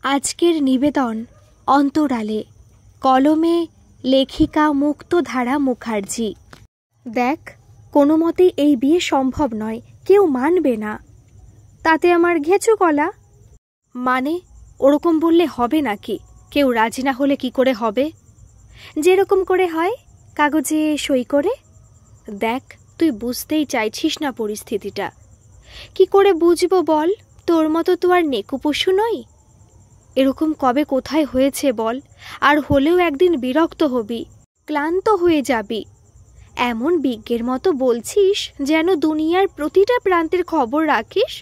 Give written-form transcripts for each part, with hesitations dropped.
আজকের নিবেদন অন্তরালে, কলমে লেখিকা মুক্তধারা মুখার্জি। দেখ, কোনো মতেই এই বিয়ে সম্ভব নয়, কেউ মানবে না। তাতে আমার ঘেঁচু গলা। মানে ওরকম বললে হবে নাকি? কেউ রাজি না হলে কি করে হবে? যেরকম করে হয়, কাগজে সই করে। দেখ, তুই বুঝতেই চাইছিস না পরিস্থিতিটা। কি করে বুঝবো বল? তোর মতো তো আর নেকুপশু নই। এরকম কবে কোথায় হয়েছে বল? আর হলেও একদিন বিরক্ত হবি, ক্লান্ত হয়ে যাবি। এমন বিজ্ঞের মতো বলছিস যেন দুনিয়ার প্রতিটা প্রান্তের খবর রাখিস।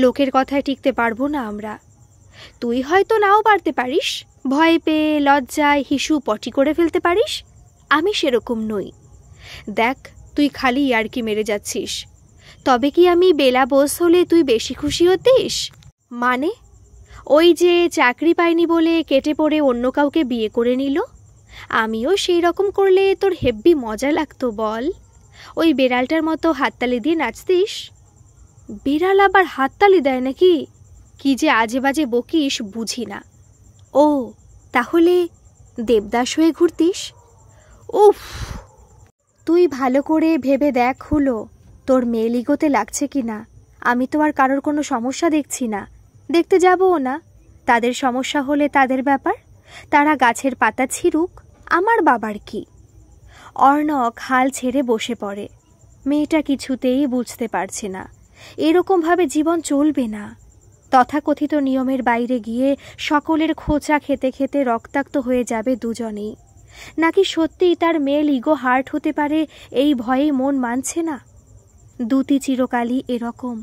লোকের কথায় টিকতে পারবো না আমরা। তুই হয়তো নাও পারতে পারিস, ভয় পেয়ে লজ্জায় হিসু পটি করে ফেলতে পারিস। আমি সেরকম নই। দেখ, তুই খালি ইয়ার্কি মেরে যাচ্ছিস। তবে কি আমি বেলা বোস হলে তুই বেশি খুশি হতিস? মানে ওই যে চাকরি পাইনি বলে কেটে পড়ে অন্য কাউকে বিয়ে করে নিল, আমিও সেই রকম করলে তোর হেব্বি মজা লাগতো বল? ওই বেড়ালটার মতো হাততালি দিয়ে নাচতিস। বিড়াল আবার হাততালি দেয় নাকি? কি যে আজে বাজে বকিস বুঝি না। ও তাহলে দেবদাস হয়ে ঘুরতিস? উফ, তুই ভালো করে ভেবে দেখ হলো তোর মেয়ে লিগোতে লাগছে কি না। আমি তো আর কারোর কোনো সমস্যা দেখছি না, দেখতে যাবও না। তাদের সমস্যা হলে তাদের ব্যাপার, তারা গাছের পাতা ছিঁড়ুক, আমার বাবার কি। অর্ণক হাল ছেড়ে বসে পড়ে। মেয়েটা কিছুতেই বুঝতে পারছে না এরকমভাবে জীবন চলবে না। তথাকথিত নিয়মের বাইরে গিয়ে সকলের খোঁচা খেতে খেতে রক্তাক্ত হয়ে যাবে দুজনেই। নাকি সত্যিই তার মেল ইগো হার্ট হতে পারে, এই ভয়েই মন মানছে না। দুটি চিরকালই এরকম।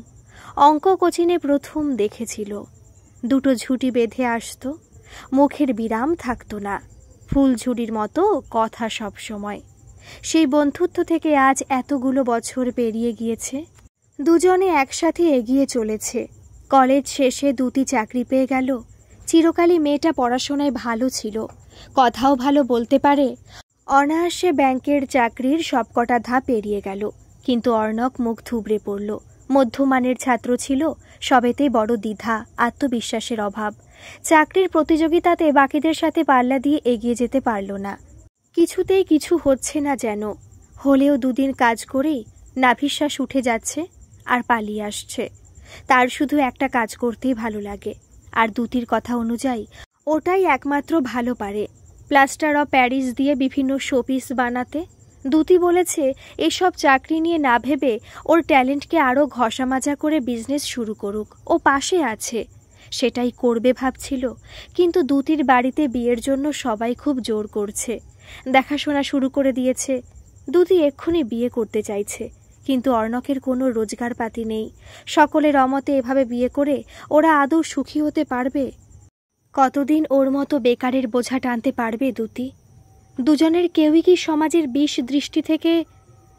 অঙ্ক কোচিনে প্রথম দেখেছিল। দুটো ঝুঁটি বেঁধে আসত, মুখের বিরাম থাকতো না, ফুলঝুরির মতো কথা সব সময়। সেই বন্ধুত্ব থেকে আজ এতগুলো বছর পেরিয়ে গিয়েছে। দুজনে একসাথে এগিয়ে চলেছে। কলেজ শেষে দুটি চাকরি পেয়ে গেল। চিরকালই মেয়েটা পড়াশোনায় ভালো ছিল, কথাও ভালো বলতে পারে। অনায়াসে ব্যাংকের চাকরির সবকটা ধাপ পেরিয়ে গেল। কিন্তু অর্ণক মুখ থুবড়ে পড়ল। মধ্যমানের ছাত্র ছিল, সবেতেই বড় দ্বিধা, আত্মবিশ্বাসের অভাব। চাকরির প্রতিযোগিতাতে বাকিদের সাথে পাল্লা দিয়ে এগিয়ে যেতে পারল না। কিছুতেই কিছু হচ্ছে না যেন। হলেও দুদিন কাজ করেই নাভিশ্বাস উঠে যাচ্ছে আর পালিয়ে আসছে। তার শুধু একটা কাজ করতেই ভালো লাগে, আর দুটির কথা অনুযায়ী ওটাই একমাত্র ভালো পারে, প্লাস্টার অফ প্যারিস দিয়ে বিভিন্ন শোপিস বানাতে। দুটি বলেছে এসব চাকরি নিয়ে না ভেবে ওর ট্যালেন্টকে আরও ঘষা মাজা করে বিজনেস শুরু করুক। ও পাশে আছে, সেটাই করবে ভাবছিল। কিন্তু দুটির বাড়িতে বিয়ের জন্য সবাই খুব জোর করছে, দেখাশোনা শুরু করে দিয়েছে। দুটি এক্ষুনি বিয়ে করতে চাইছে, কিন্তু অর্ণকের কোনো রোজগার পাতি নেই। সকলের অমতে এভাবে বিয়ে করে ওরা আদৌ সুখী হতে পারবে? কতদিন ওর মতো বেকারের বোঝা টানতে পারবে দুটি? দুজনের কেউই কি সমাজের বিষ দৃষ্টি থেকে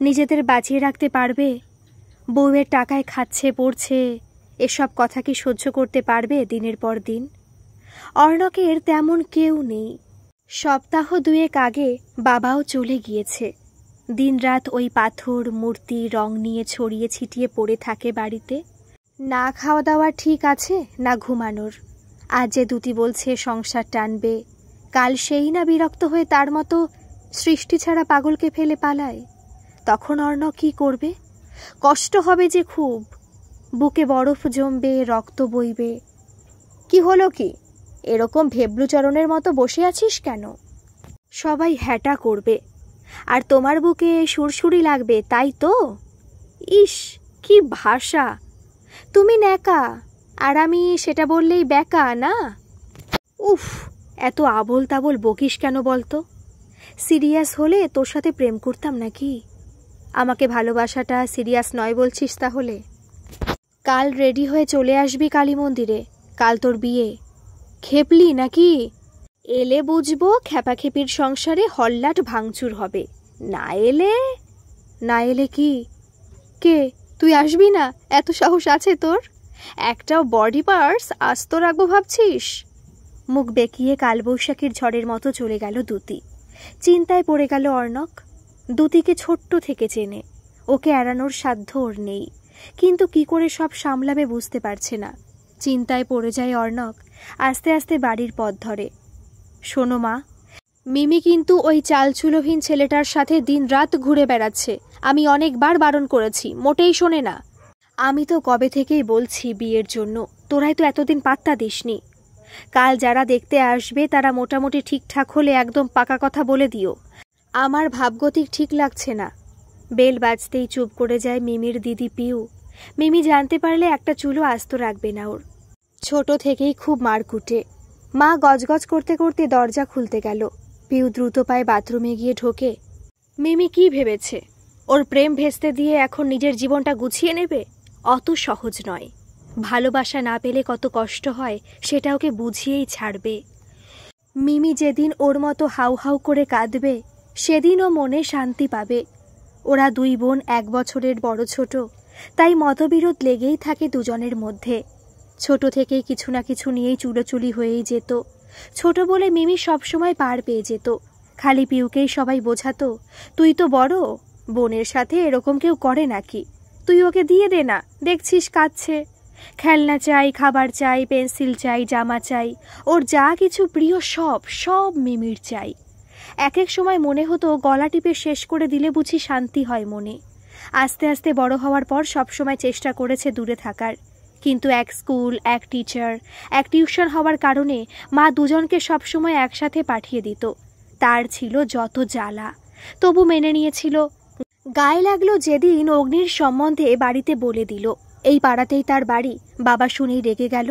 নিজেদের বাঁচিয়ে রাখতে পারবে? বউয়ের টাকায় খাচ্ছে পড়ছে, এসব কথা কি সহ্য করতে পারবে দিনের পর দিন? অর্ণকের তেমন কেউ নেই। সপ্তাহ দুয়েক আগে বাবাও চলে গিয়েছে। দিনরাত ওই পাথর মূর্তি রং নিয়ে ছড়িয়ে ছিটিয়ে পড়ে থাকে বাড়িতে। না খাওয়া দাওয়া ঠিক আছে, না ঘুমানোর। আজ যে দুটি বলছে সংসার টানবে, কাল সেই না বিরক্ত হয়ে তার মতো সৃষ্টি ছাড়া পাগলকে ফেলে পালায়। তখন অর্ণক কি করবে? কষ্ট হবে যে খুব, বুকে বরফ জমবে, রক্ত বইবে। কি হলো কি, এরকম ভেবলুচরণের মতো বসে আছিস কেন? সবাই হ্যাটা করবে, আর তোমার বুকে সুরসুরি লাগবে, তাই তো? ইস, কি ভাষা! তুমি ন্যাকা, আর আমি সেটা বললেই ব্যাকা, না? উফ, এত আবোল তাবোল বকিস কেন বলতো? সিরিয়াস হলে তোর সাথে প্রেম করতাম নাকি? আমাকে ভালোবাসাটা সিরিয়াস নয় বলছিস তাহলে? কাল রেডি হয়ে চলে আসবি কালী মন্দিরে, কাল তোর বিয়ে। খেপলি নাকি? এলে বুঝবো খেপাখেপির সংসারে হল্লাট ভাঙচুর হবে। না এলে কি? কে, তুই আসবি না? এত সাহস আছে তোর? একটাও বডি পার্টস আস্ত রাখবো ভাবছিস? মুখ বেঁকিয়ে কালবৈশাখীর ঝড়ের মতো চলে গেল দুটি। চিন্তায় পড়ে গেল অর্ণক। দুটিকে ছোট্ট থেকে চেনে, ওকে এড়ানোর সাধ্য ওর নেই। কিন্তু কি করে সব সামলাবে বুঝতে পারছে না। চিন্তায় পড়ে যায় অর্ণব। আস্তে আস্তে বাড়ির পথ ধরে। শোনো মা, মিমি কিন্তু ওই চালচুলোহীন ছেলেটার সাথে দিনরাত ঘুরে বেড়াচ্ছে। আমি অনেকবার বারণ করেছি, মোটেই শোনে না। আমি তো কবে থেকেই বলছি বিয়ের জন্য, তোরাই তো এতদিন পাত্তা দিসনি। কাল যারা দেখতে আসবে তারা মোটামুটি ঠিকঠাক হলে একদম পাকা কথা বলে দিও। আমার ভাবগতিক ঠিক লাগছে না। বেল বাজতেই চুপ করে যায় মিমির দিদি পিউ। মিমি জানতে পারলে একটা চুলও আস্ত রাখবে না ওর। ছোট থেকেই খুব মারকুটে। মা গজগজ করতে করতে দরজা খুলতে গেল। পিউ দ্রুত পায়ে বাথরুমে গিয়ে ঢোকে। মিমি কি ভেবেছে ওর প্রেম ভেস্তে দিয়ে এখন নিজের জীবনটা গুছিয়ে নেবে? অত সহজ নয়। ভালোবাসা না পেলে কত কষ্ট হয় সেটা ওকে বুঝিয়েই ছাড়বে। মিমি যেদিন ওর মতো হাউ হাউ করে কাঁদবে সেদিন ও মনে শান্তি পাবে। ওরা দুই বোন 1 বছরের বড় ছোট, তাই মতবিরোধ লেগেই থাকে দুজনের মধ্যে। ছোট থেকেই কিছু না কিছু নিয়েই চুলোচুলি হয়েই যেত। ছোট বলে মিমি সবসময় পার পেয়ে যেত। খালি পিউকেই সবাই বোঝাতো, তুই তো বড়, বোনের সাথে এরকম কেউ করে নাকি, তুই ওকে দিয়ে দে না, দেখছিস কাঁদছে। খেলনা চাই, খাবার চাই, পেন্সিল চাই, জামা চাই, ওর যা কিছু প্রিয় সব সব মিমির চাই। এক এক সময় মনে হতো গলা টিপে শেষ করে দিলে বুঝি শান্তি হয় মনে। আস্তে আস্তে বড় হওয়ার পর সবসময় চেষ্টা করেছে দূরে থাকার, কিন্তু এক স্কুল, এক টিচার, এক টিউশন হওয়ার কারণে মা দুজনকে সবসময় একসাথে পাঠিয়ে দিত। তার ছিল যত জ্বালা, তবু মেনে নিয়েছিল। গায়ে লাগলো যেদিন অগ্নির সম্বন্ধে বাড়িতে বলে দিল। এই পাড়াতেই তার বাড়ি। বাবা শুনেই রেগে গেল।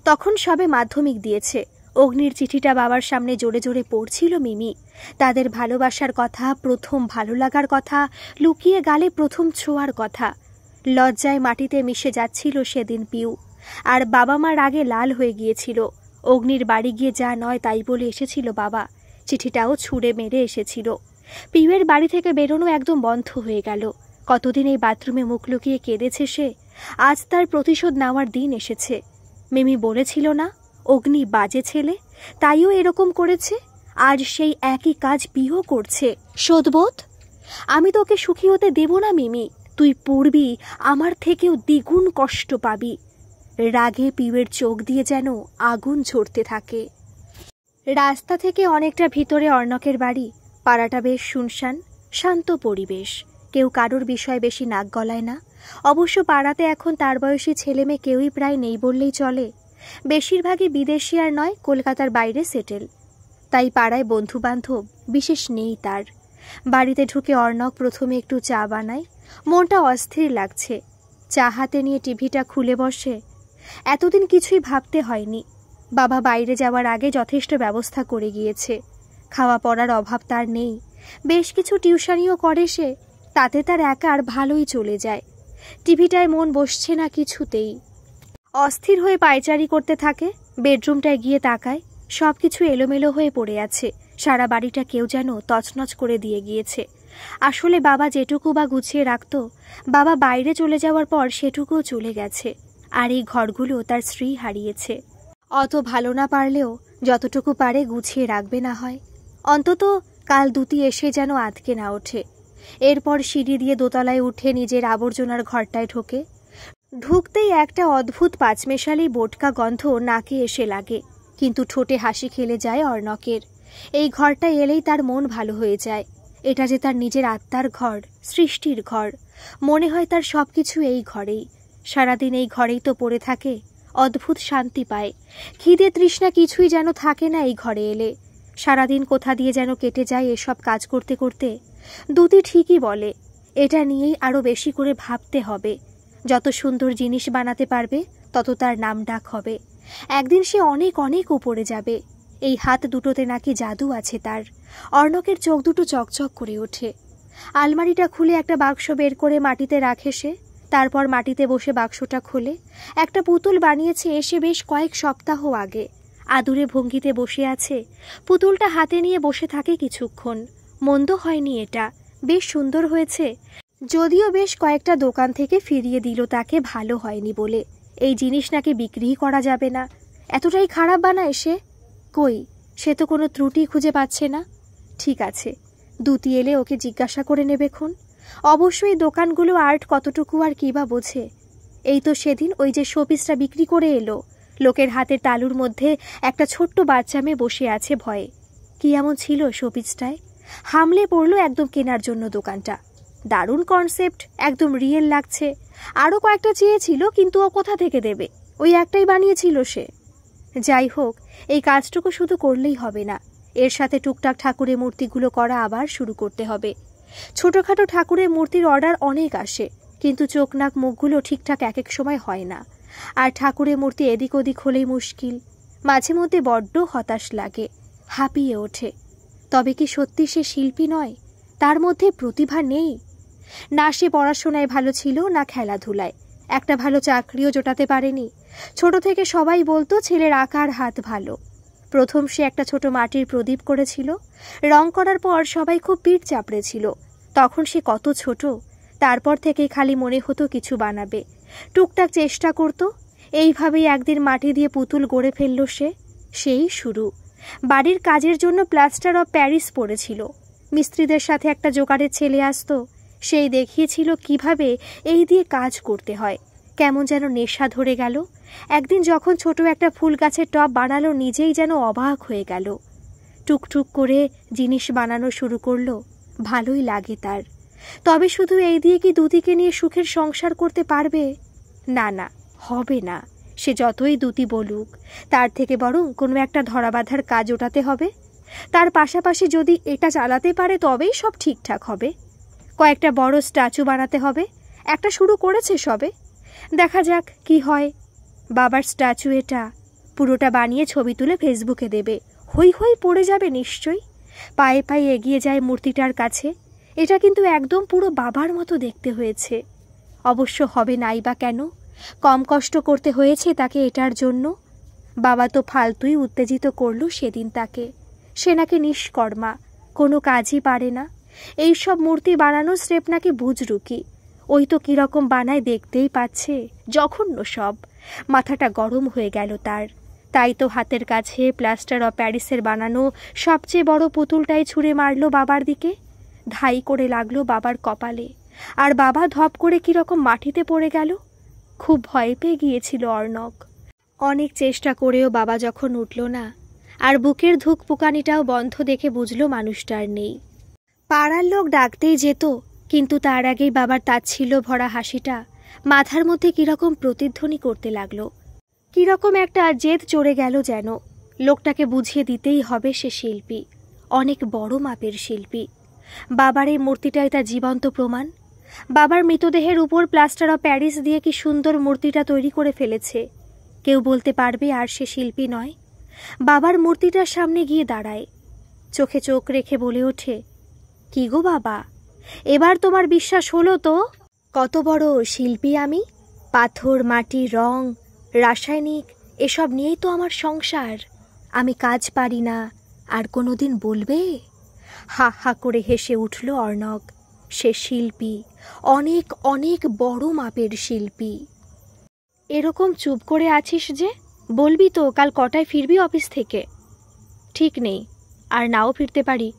তখন সবে মাধ্যমিক দিয়েছে। অগ্নির চিঠিটা বাবার সামনে জোরে জোরে পড়ছিল মিমি। তাদের ভালোবাসার কথা, প্রথম ভালো লাগার কথা, লুকিয়ে গালে প্রথম ছোঁয়ার কথা। লজ্জায় মাটিতে মিশে যাচ্ছিল সেদিন পিউ। আর বাবা মা রাগে লাল হয়ে গিয়েছিল। অগ্নির বাড়ি গিয়ে যা নয় তাই বলে এসেছিল বাবা। চিঠিটাও ছুঁড়ে মেরে এসেছিল। পিউয়ের বাড়ি থেকে বেরোনো একদম বন্ধ হয়ে গেল। কতদিন এই বাথরুমে মুখ লুকিয়ে কেঁদেছে সে। আজ তার প্রতিশোধ নেওয়ার দিন এসেছে। মিমি বলেছিল না অগ্নি বাজে ছেলে, তাইও এরকম করেছে। আজ সেই একই কাজ পিউ করছে। শোধবোধ? আমি তোকে সুখী হতে দেব না মিমি। তুই পড়বি, আমার থেকেও দ্বিগুণ কষ্ট পাবি। রাগে পিউয়ের চোখ দিয়ে যেন আগুন ঝরতে থাকে। রাস্তা থেকে অনেকটা ভিতরে অর্ণকের বাড়ি। পাড়াটা বেশ শুনশান, শান্ত পরিবেশ। কেউ কারোর বিষয়ে বেশি নাক গলায় না। অবশ্য পাড়াতে এখন তার বয়সী ছেলেমেয়ে কেউই প্রায় নেই বললেই চলে। বেশিরভাগই বিদেশি আর নয় কলকাতার বাইরে সেটেল। তাই পাড়ায় বন্ধু বান্ধব বিশেষ নেই তার। বাড়িতে ঢুকে অর্ণক প্রথমে একটু চা বানায়। মনটা অস্থির লাগছে। চা হাতে নিয়ে টিভিটা খুলে বসে। এতদিন কিছুই ভাবতে হয়নি। বাবা বাইরে যাওয়ার আগে যথেষ্ট ব্যবস্থা করে গিয়েছে। খাওয়া পড়ার অভাব তার নেই। বেশ কিছু টিউশনিও করে সে। তাতে তার একার ভালোই চলে যায়। টিভিটায় মন বসছে না কিছুতেই। অস্থির হয়ে পায়চারি করতে থাকে। বেডরুমটায় গিয়ে তাকায়। সবকিছু এলোমেলো হয়ে পড়ে আছে। সারা বাড়িটা কেউ যেন তছনছ করে দিয়ে গিয়েছে। আসলে বাবা যেটুকু বা গুছিয়ে রাখত, বাবা বাইরে চলে যাওয়ার পর সেটুকুও চলে গেছে। আর এই ঘরগুলো তার স্ত্রী হারিয়েছে। অত ভালো না পারলেও যতটুকু পারে গুছিয়ে রাখবে না হয়। অন্তত কাল দুটি এসে যেন আটকে না ওঠে। এরপর সিঁড়ি দিয়ে দোতলায় উঠে নিজের আবর্জনার ঘরটায় ঢোকে। ঢুকতেই একটা অদ্ভুত পাঁচমেশালি বোটকা গন্ধ নাকে এসে লাগে। কিন্তু ঠোঁটে হাসি খেলে যায় অর্ণকের। এই ঘরটায় এলেই তার মন ভালো হয়ে যায়। এটা যে তার নিজের আত্মার ঘর, সৃষ্টির ঘর। মনে হয় তার সবকিছু এই ঘরেই। সারাদিন এই ঘরেই তো পড়ে থাকে। অদ্ভুত শান্তি পায়। খিদে তৃষ্ণা কিছুই যেন থাকে না এই ঘরে এলে। সারাদিন কোথা দিয়ে যেন কেটে যায় এসব কাজ করতে করতে। দুটি ঠিকই বলে, এটা নিয়েই আরো বেশি করে ভাবতে হবে। যত সুন্দর জিনিস বানাতে পারবে তত তার নাম ডাক হবে। একদিন সে অনেক অনেক উপরে যাবে। এই হাত দুটোতে নাকি জাদু আছে তার। অর্ণকের চোখ দুটো চকচক করে ওঠে। আলমারিটা খুলে একটা বাক্স বের করে মাটিতে রাখে সে। তারপর মাটিতে বসে বাক্সটা খোলে। একটা পুতুল বানিয়েছে এসে বেশ কয়েক সপ্তাহ আগে। আদুরে ভঙ্গিতে বসে আছে। পুতুলটা হাতে নিয়ে বসে থাকে কিছুক্ষণ। মন্দ হয়নি এটা, বেশ সুন্দর হয়েছে। যদিও বেশ কয়েকটা দোকান থেকে ফিরিয়ে দিল তাকে ভালো হয়নি বলে। এই জিনিস নাকি বিক্রি করা যাবে না। এতটাই খারাপ বানায় সে? কই, সে তো কোনো ত্রুটি খুঁজে পাচ্ছে না। ঠিক আছে, দুটি এলে ওকে জিজ্ঞাসা করে নেবেক্ষণ। অবশ্যই দোকানগুলো আর্ট কতটুকু আর কি বা বোঝে। এই তো সেদিন ওই যে শোপিসটা বিক্রি করে এলো, লোকের হাতের তালুর মধ্যে একটা ছোট্ট বাচ্চা মেয়ে বসে আছে ভয়ে। কি এমন ছিল শোপিসটায়? হামলে পড়লো একদম কেনার জন্য দোকানটা। দারুণ কনসেপ্ট, একদম রিয়েল লাগছে। আরও কয়েকটা চেয়েছিল, কিন্তু ও কোথা থেকে দেবে? ওই একটাই বানিয়েছিল সে। যাই হোক, এই কাজটুকু শুধু করলেই হবে না, এর সাথে টুকটাক ঠাকুরের মূর্তিগুলো করা আবার শুরু করতে হবে। ছোটোখাটো ঠাকুরের মূর্তির অর্ডার অনেক আসে, কিন্তু চোখ নাক মুখগুলো ঠিকঠাক এক এক সময় হয় না। আর ঠাকুরের মূর্তি এদিক ওদিক হলেই মুশকিল। মাঝে মধ্যে বড্ড হতাশ লাগে, হাঁপিয়ে ওঠে। তবে কি সত্যি সে শিল্পী নয়? তার মধ্যে প্রতিভা নেই? না সে পড়াশোনায় ভালো ছিল, না খেলাধুলায়। একটা ভালো চাকরিও জোটাতে পারেনি। ছোট থেকে সবাই বলতো ছেলের আঁকার হাত ভালো। প্রথম সে একটা ছোট মাটির প্রদীপ করেছিল। রং করার পর সবাই খুব পিঠ চাপড়েছিল। তখন সে কত ছোট। তারপর থেকে খালি মনে হতো কিছু বানাবে। টুকটাক চেষ্টা করত। এইভাবেই একদিন মাটি দিয়ে পুতুল গড়ে ফেলল সে। সেই শুরু। বাড়ির কাজের জন্য প্লাস্টার অফ প্যারিস পড়েছিল। মিস্ত্রিদের সাথে একটা জোগাড়ের ছেলে আসতো। সেই দেখিয়েছিল কিভাবে এই দিয়ে কাজ করতে হয়। কেমন যেন নেশা ধরে গেল। একদিন যখন ছোট একটা ফুল গাছের টব বানালো, নিজেই যেন অবাক হয়ে গেল। টুকটুক করে জিনিস বানানো শুরু করলো। ভালোই লাগে তার। তবে শুধু এই দিয়ে কি দুতিকে নিয়ে সুখের সংসার করতে পারবে? না না, হবে না। সে যতই দুতি বলুক, তার থেকে বরং কোনো একটা ধরাবাঁধার কাজ ওঠাতে হবে। তার পাশাপাশি যদি এটা চালাতে পারে তবেই সব ঠিকঠাক হবে। কয়েকটা বড় স্ট্যাচু বানাতে হবে। একটা শুরু করেছে সবে, দেখা যাক কি হয়। বাবার স্ট্যাচু এটা। পুরোটা বানিয়ে ছবি তুলে ফেসবুকে দেবে। হই হই পড়ে যাবে নিশ্চয়ই। পায়ে পায়ে এগিয়ে যায় মূর্তিটার কাছে। এটা কিন্তু একদম পুরো বাবার মতো দেখতে হয়েছে। অবশ্য হবে নাই বা কেন? কম কষ্ট করতে হয়েছে তাকে এটার জন্য। বাবা তো ফালতুই উত্তেজিত করল সেদিন তাকে। সে নাকি নিষ্কর্মা, কোনো কাজই পারে না। এইসব মূর্তি বানানো স্রেফ নাকি বুজরুকি। ওই তো কিরকম বানায় দেখতেই পাচ্ছে। জঘন্য সব। মাথাটা গরম হয়ে গেল তার। তাই তো হাতের কাছে প্লাস্টার অফ প্যারিসের বানানো সবচেয়ে বড় পুতুলটাই ছুঁড়ে মারল বাবার দিকে। ধাই করে লাগলো বাবার কপালে। আর বাবা ধপ করে কিরকম মাটিতে পড়ে গেল। খুব ভয় পেয়ে গিয়েছিল অর্ণব। অনেক চেষ্টা করেও বাবা যখন উঠল না, আর বুকের ধুকপুকানিটাও বন্ধ দেখে বুঝল মানুষটার নেই। পাড়ার লোক ডাকতেই যেত, কিন্তু তার আগেই বাবার তাচ্ছিল্য ভরা হাসিটা মাথার মধ্যে কিরকম প্রতিধ্বনি করতে লাগলো। কিরকম একটা জেদ চড়ে গেল যেন। লোকটাকে বুঝিয়ে দিতেই হবে সে শিল্পী, অনেক বড় মাপের শিল্পী। বাবার এই মূর্তিটাই তা জীবন্ত প্রমাণ। বাবার মৃতদেহের উপর প্লাস্টার অফ প্যারিস দিয়ে কি সুন্দর মূর্তিটা তৈরি করে ফেলেছে। কেউ বলতে পারবে আর সে শিল্পী নয়? বাবার মূর্তিটার সামনে গিয়ে দাঁড়ায়, চোখে চোখ রেখে বলে ওঠে, কি গো বাবা, এবার তোমার বিশ্বাস হলো তো কত বড় শিল্পী আমি? পাথর, মাটি, রং, রাসায়নিক এসব নিয়েই তো আমার সংসার। আমি কাজ পারি না, আর কোনোদিন বলবে? হা হা করে হেসে উঠল অর্ণব। সে শিল্পী, অনেক অনেক বড় মাপের শিল্পী। এরকম চুপ করে আছিস যে? বলবি তো কাল কটায় ফিরবি অফিস থেকে? ঠিক নেই, আর নাও ফিরতে পারি।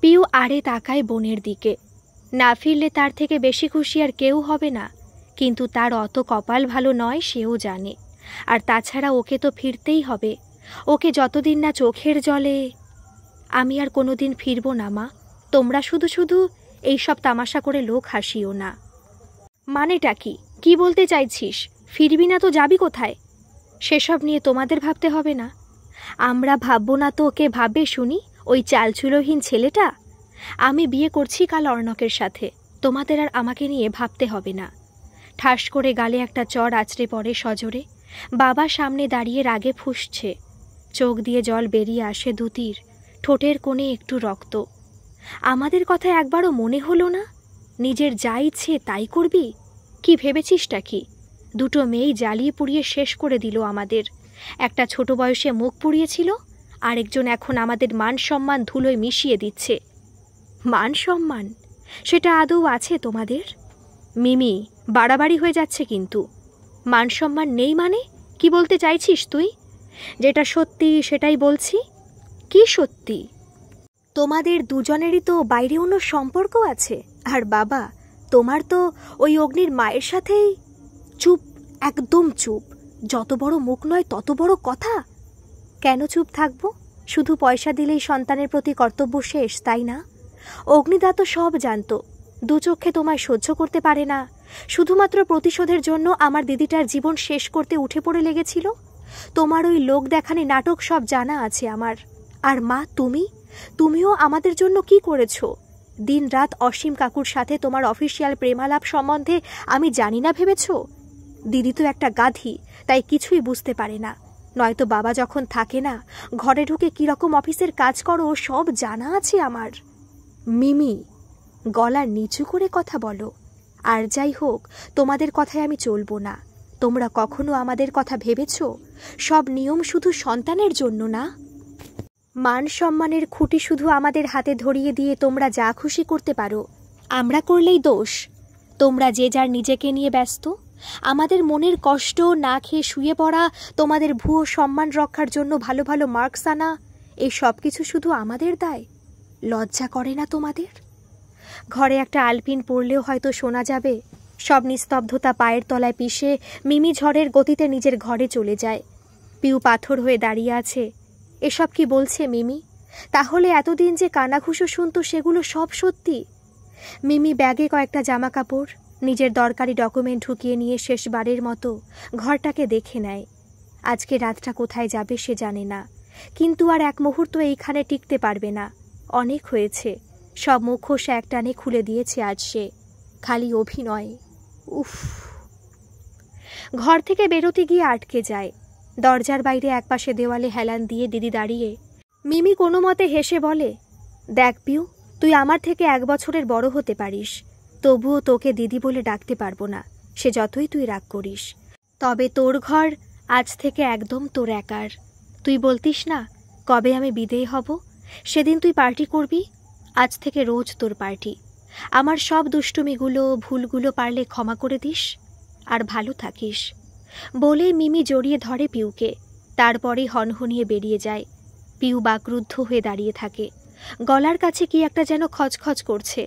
পিউ আড়ে তাকায় বোনের দিকে। না ফিরলে তার থেকে বেশি খুশি আর কেউ হবে না। কিন্তু তার অত কপাল ভালো নয় সেও জানে। আর তাছাড়া ওকে তো ফিরতেই হবে। ওকে যতদিন না চোখের জলে। আমি আর কোনোদিন ফিরব না মা। তোমরা শুধু শুধু এইসব তামাশা করে লোক হাসিও না। মানেটা কি? কি বলতে চাইছিস? ফিরবি না তো যাবি কোথায়? সেসব নিয়ে তোমাদের ভাবতে হবে না। আমরা ভাববো না তো ওকে ভাববে শুনি? ওই চালচুলোহীন ছেলেটা। আমি বিয়ে করছি কাল অর্ণকের সাথে। তোমাদের আর আমাকে নিয়ে ভাবতে হবে না। ঠাস করে গালে একটা চড় আছড়ে পড়ে সজোরে। বাবা সামনে দাঁড়িয়ে রাগে ফুঁসছে। চোখ দিয়ে জল বেরিয়ে আসে দুতির। ঠোঁটের কোণে একটু রক্ত। আমাদের কথা একবারও মনে হলো না? নিজের যা ইচ্ছে তাই করবি? কি ভেবেছিসটা কি? দুটো মেয়েই জ্বালিয়ে পুড়িয়ে শেষ করে দিল আমাদের। একটা ছোট বয়সে মুখ পুড়িয়েছিল, আরেকজন এখন আমাদের মান সম্মান ধুলোয় মিশিয়ে দিচ্ছে। মান সম্মান সেটা আদৌ আছে তোমাদের? মিমি, বাড়াবাড়ি হয়ে যাচ্ছে কিন্তু। মান সম্মান নেই মানে কি বলতে চাইছিস তুই? যেটা সত্যি সেটাই বলছি। কি সত্যি? তোমাদের দুজনেরই তো বাইরে অন্য সম্পর্ক আছে। আর বাবা, তোমার তো ওই অগ্নির মায়ের সাথেই। চুপ, একদম চুপ। যত বড় মুখ নয় তত বড় কথা। কেন চুপ থাকবো? শুধু পয়সা দিলেই সন্তানের প্রতি কর্তব্য শেষ, তাই না? অগ্নিদা তো সব জানত, দু চোখে তোমায় সহ্য করতে পারে না। শুধুমাত্র প্রতিশোধের জন্য আমার দিদিটার জীবন শেষ করতে উঠে পড়ে লেগেছিল। তোমার ওই লোক দেখানি নাটক সব জানা আছে আমার। আর মা, তুমিও আমাদের জন্য কি করেছো? দিন রাত অসীম কাকুর সাথে তোমার অফিসিয়াল প্রেমালাপ সম্বন্ধে আমি জানি না ভেবেছ? দিদি তো একটা গাধি, তাই কিছুই বুঝতে পারে না। নয়তো বাবা যখন থাকে না, ঘরে ঢুকে কিরকম অফিসের কাজ করো সব জানা আছে আমার। মিমি, গলা নিচু করে কথা বলো। আর যাই হোক, তোমাদের কথায় আমি চলবো না। তোমরা কখনো আমাদের কথা ভেবেছ? সব নিয়ম শুধু সন্তানের জন্য না। মান সম্মানের খুঁটি শুধু আমাদের হাতে ধরিয়ে দিয়ে তোমরা যা খুশি করতে পারো, আমরা করলেই দোষ। তোমরা যে যার নিজেকে নিয়ে ব্যস্ত। আমাদের মনের কষ্ট, না খেয়ে শুয়ে পড়া, তোমাদের ভুয়ো সম্মান রক্ষার জন্য ভালো ভালো মার্কস আনা, এই সব কিছু শুধু আমাদের দায়। লজ্জা করে না তোমাদের? ঘরে একটা আলপিন পড়লেও হয়তো শোনা যাবে। সব নিস্তব্ধতা পায়ের তলায় পিষে মিমি ঝড়ের গতিতে নিজের ঘরে চলে যায়। পিউ পাথর হয়ে দাঁড়িয়ে আছে। এসব কি বলছে মিমি? তাহলে এতদিন যে কানাঘুষো শুনত সেগুলো সব সত্যি? মিমি ব্যাগে কয়েকটা জামা কাপড়, নিজের দরকারি ডকুমেন্ট ঢুকিয়ে নিয়ে শেষবারের মতো ঘরটাকে দেখে নেয়। আজকে রাতটা কোথায় যাবে সে জানে না, কিন্তু আর এক মুহূর্ত এইখানে টিকতে পারবে না। অনেক হয়েছে, সব মুখোশ একটানে খুলে দিয়েছে আজ সে। খালি অভিনয়। উফ। ঘর থেকে বেরোতে গিয়ে আটকে যায়। দরজার বাইরে একপাশে দেওয়ালে হেলান দিয়ে দিদি দাঁড়িয়ে। মিমি কোনো মতে হেসে বলে, দেখ পিউ, তুই আমার থেকে 1 বছরের বড় হতে পারিস, তবুও তোকে দিদি বলে ডাকতে পারবো না, সে যতই তুই রাগ করিস। তবে তোর ঘর আজ থেকে একদম তোর একার। তুই বলতিস না কবে আমি বিদেয় হব, সেদিন তুই পার্টি করবি। আজ থেকে রোজ তোর পার্টি। আমার সব দুষ্টুমিগুলো, ভুলগুলো পারলে ক্ষমা করে দিস, আর ভালো থাকিস। বলে মিমি জড়িয়ে ধরে পিউকে। তারপরে হনহনিয়ে বেরিয়ে যায়। পিউ বাকরুদ্ধ হয়ে দাঁড়িয়ে থাকে। গলার কাছে কি একটা যেন খচখচ করছে।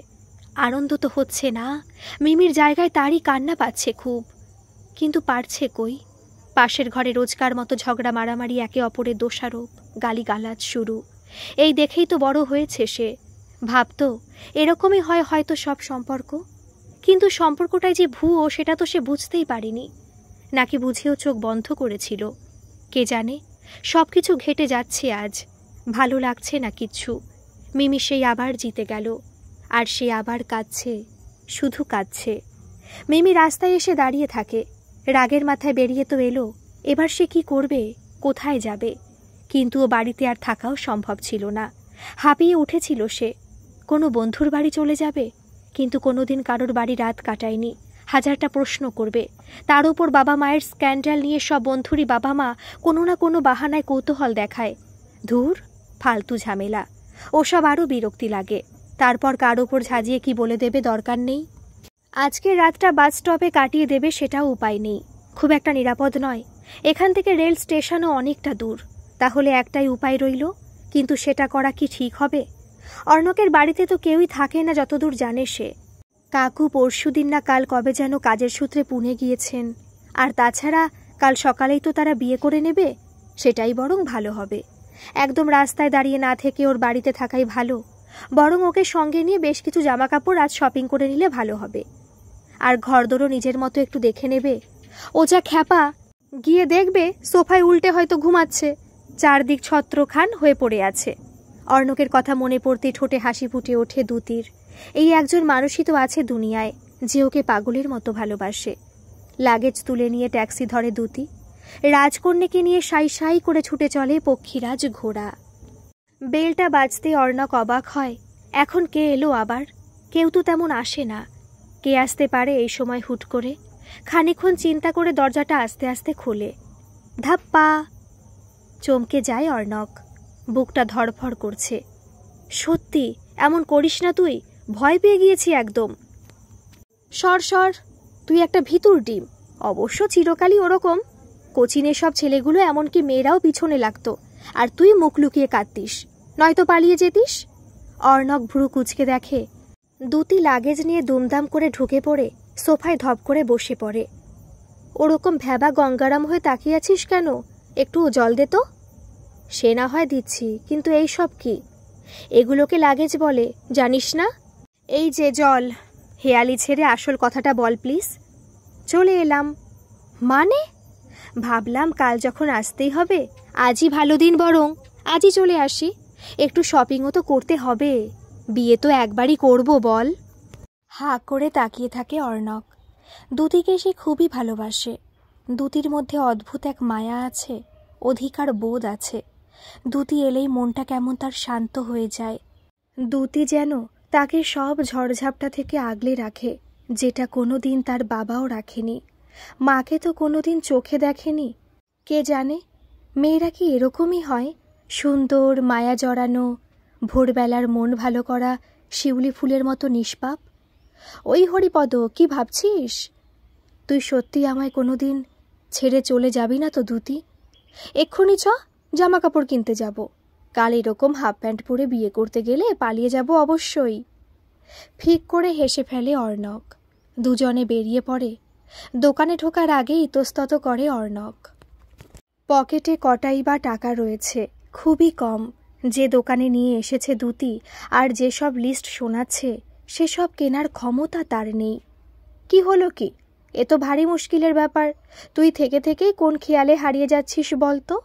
আনন্দ তো হচ্ছে না, মিমির জায়গায় তারই কান্না পাচ্ছে খুব। কিন্তু পারছে কই? পাশের ঘরে রোজকার মতো ঝগড়া মারামারি, একে অপরের দোষারোপ, গালিগালাজ শুরু। এই দেখেই তো বড় হয়েছে সে। ভাবত এরকমই হয় হয়তো সব সম্পর্ক, কিন্তু সম্পর্কটাই যে ভুয়ো সেটা তো সে বুঝতেই পারেনি। নাকি বুঝেও চোখ বন্ধ করেছিল? কে জানে। সব কিছু ঘেটে যাচ্ছে আজ। ভালো লাগছে না কিচ্ছু। মিমি সেই আবার জিতে গেল, আর সে আবার কাঁদছে, শুধু কাঁদছে। মিমি রাস্তায় এসে দাঁড়িয়ে থাকে। রাগের মাথায় বেরিয়ে তো এলো, এবার সে কি করবে, কোথায় যাবে? কিন্তু ও বাড়িতে আর থাকাও সম্ভব ছিল না। হাঁপিয়ে উঠেছিল সে। কোনো বন্ধুর বাড়ি চলে যাবে, কিন্তু কোনোদিন কারোর বাড়ি রাত কাটায়নি। হাজারটা প্রশ্ন করবে। তার উপর বাবা মায়ের স্ক্যান্ডাল নিয়ে সব বন্ধুরই বাবা মা কোনো না কোনো বাহানায় কৌতূহল দেখায়। ধুর, ফালতু ঝামেলা। ওসব আরও বিরক্তি লাগে। তারপর কার ওপর ঝাঁজিয়ে কি বলে দেবে দরকার নেই। আজকের রাতটা বাস স্টপে কাটিয়ে দেবে সেটাও উপায় নেই। খুব একটা নিরাপদ নয়। এখান থেকে রেল স্টেশনও অনেকটা দূর। তাহলে একটাই উপায় রইল, কিন্তু সেটা করা কি ঠিক হবে? অর্ণকের বাড়িতে তো কেউই থাকে না যতদূর জানে সে। কাকু পরশুদিন না কাল কবে যেন কাজের সূত্রে পুনে গিয়েছেন। আর তাছাড়া কাল সকালেই তো তারা বিয়ে করে নেবে। সেটাই বরং ভালো হবে। একদম রাস্তায় দাঁড়িয়ে না থেকে ওর বাড়িতে থাকাই ভালো। বরং ওকে সঙ্গে নিয়ে বেশ কিছু জামাকাপড় আজ শপিং করে নিলে ভালো হবে। আর ঘরদোরও নিজের মতো একটু দেখে নেবে। ও যা খ্যাপা, গিয়ে দেখবে সোফায় উল্টে হয়তো ঘুমাচ্ছে, চারদিক ছত্রখান হয়ে পড়ে আছে। অর্ণকের কথা মনে পড়তেই ঠোঁটে হাসি ফুটে ওঠে দুতির। এই একজন মানুষই তো আছে দুনিয়ায় যে ওকে পাগলের মতো ভালোবাসে। লাগেজ তুলে নিয়ে ট্যাক্সি ধরে দুতি। রাজকন্যাকে নিয়ে সাই সাই করে ছুটে চলে পক্ষীরাজ ঘোড়া। বেলটা বাজতে অর্ণক অবাক হয়। এখন কে এলো আবার? কেউ তো তেমন আসে না। কে আসতে পারে এই সময় হুট করে? খানিকক্ষণ চিন্তা করে দরজাটা আস্তে আস্তে খোলে। ধাপ্পা! চমকে যায় অর্ণক। বুকটা ধড়ফড় করছে। সত্যি, এমন করিস না তুই, ভয় পেয়ে গিয়েছি একদম। সর সর, তুই একটা ভিতুর ডিম। অবশ্য চিরকালই ওরকম। কোচিনের সব ছেলেগুলো, এমনকি মেয়েরাও পিছনে লাগতো, আর তুই মুখ লুকিয়ে কাঁদতিস, নয়তো পালিয়ে যেতিস। অর্ণক ভ্রু কুচকে দেখে দুতি লাগেজ নিয়ে দুমদাম করে ঢুকে পড়ে সোফায় ধপ করে বসে পড়ে। ওরকম ভ্যাবা গঙ্গারাম হয়ে তাকিয়ে আছিস কেন? একটু জল দে তো। সে না হয় দিচ্ছি, কিন্তু এই সব কি? এগুলোকে লাগেজ বলে, জানিস না? এই যে জল। হেয়ালি ছেড়ে আসল কথাটা বল প্লিজ। চলে এলাম। মানে? ভাবলাম কাল যখন আসতেই হবে, আজই ভালো দিন, বরং আজই চলে আসি। একটু শপিংও তো করতে হবে, বিয়ে তো একবারই করব বল। হাঁ করে তাকিয়ে থাকে অর্ণব। দুতিকে সে খুবই ভালোবাসে। দুতির মধ্যে অদ্ভুত এক মায়া আছে, অধিকার বোধ আছে। দুতি এলেই মনটা কেমন তার শান্ত হয়ে যায়। দুতি যেন তাকে সব ঝড়ঝাপটা থেকে আগলে রাখে, যেটা কোনো দিন তার বাবাও রাখেনি। মাকে তো কোনো দিন চোখে দেখেনি। কে জানে, মেয়েরা কি এরকমই হয়, সুন্দর, মায়া জড়ানো, ভোরবেলার মন ভালো করা শিউলি ফুলের মতো নিষ্পাপ। ওই হরিপদ, কি ভাবছিস? তুই সত্যি আমায় কোনো দিন ছেড়ে চলে যাবি না তো দুতি? এক্ষুনি চ, জামা কাপড় কিনতে যাব। কাল এরকম হাফ প্যান্ট পরে বিয়ে করতে গেলে পালিয়ে যাব অবশ্যই। ফিক করে হেসে ফেলে অর্ণব। দুজনে বেরিয়ে পড়ে। দোকানে ঢোকার আগে ইতস্তত করে অর্ণব। পকেটে কটাই বা টাকা রয়েছে, খুবই কম। যে দোকানে নিয়ে এসেছে দুতি আর যেসব লিস্ট শোনাচ্ছে, সেসব কেনার ক্ষমতা তার নেই। কি হলো কি? এ তো ভারী মুশকিলের ব্যাপার। তুই থেকে থেকেই কোন খেয়ালে হারিয়ে যাচ্ছিস বলতো?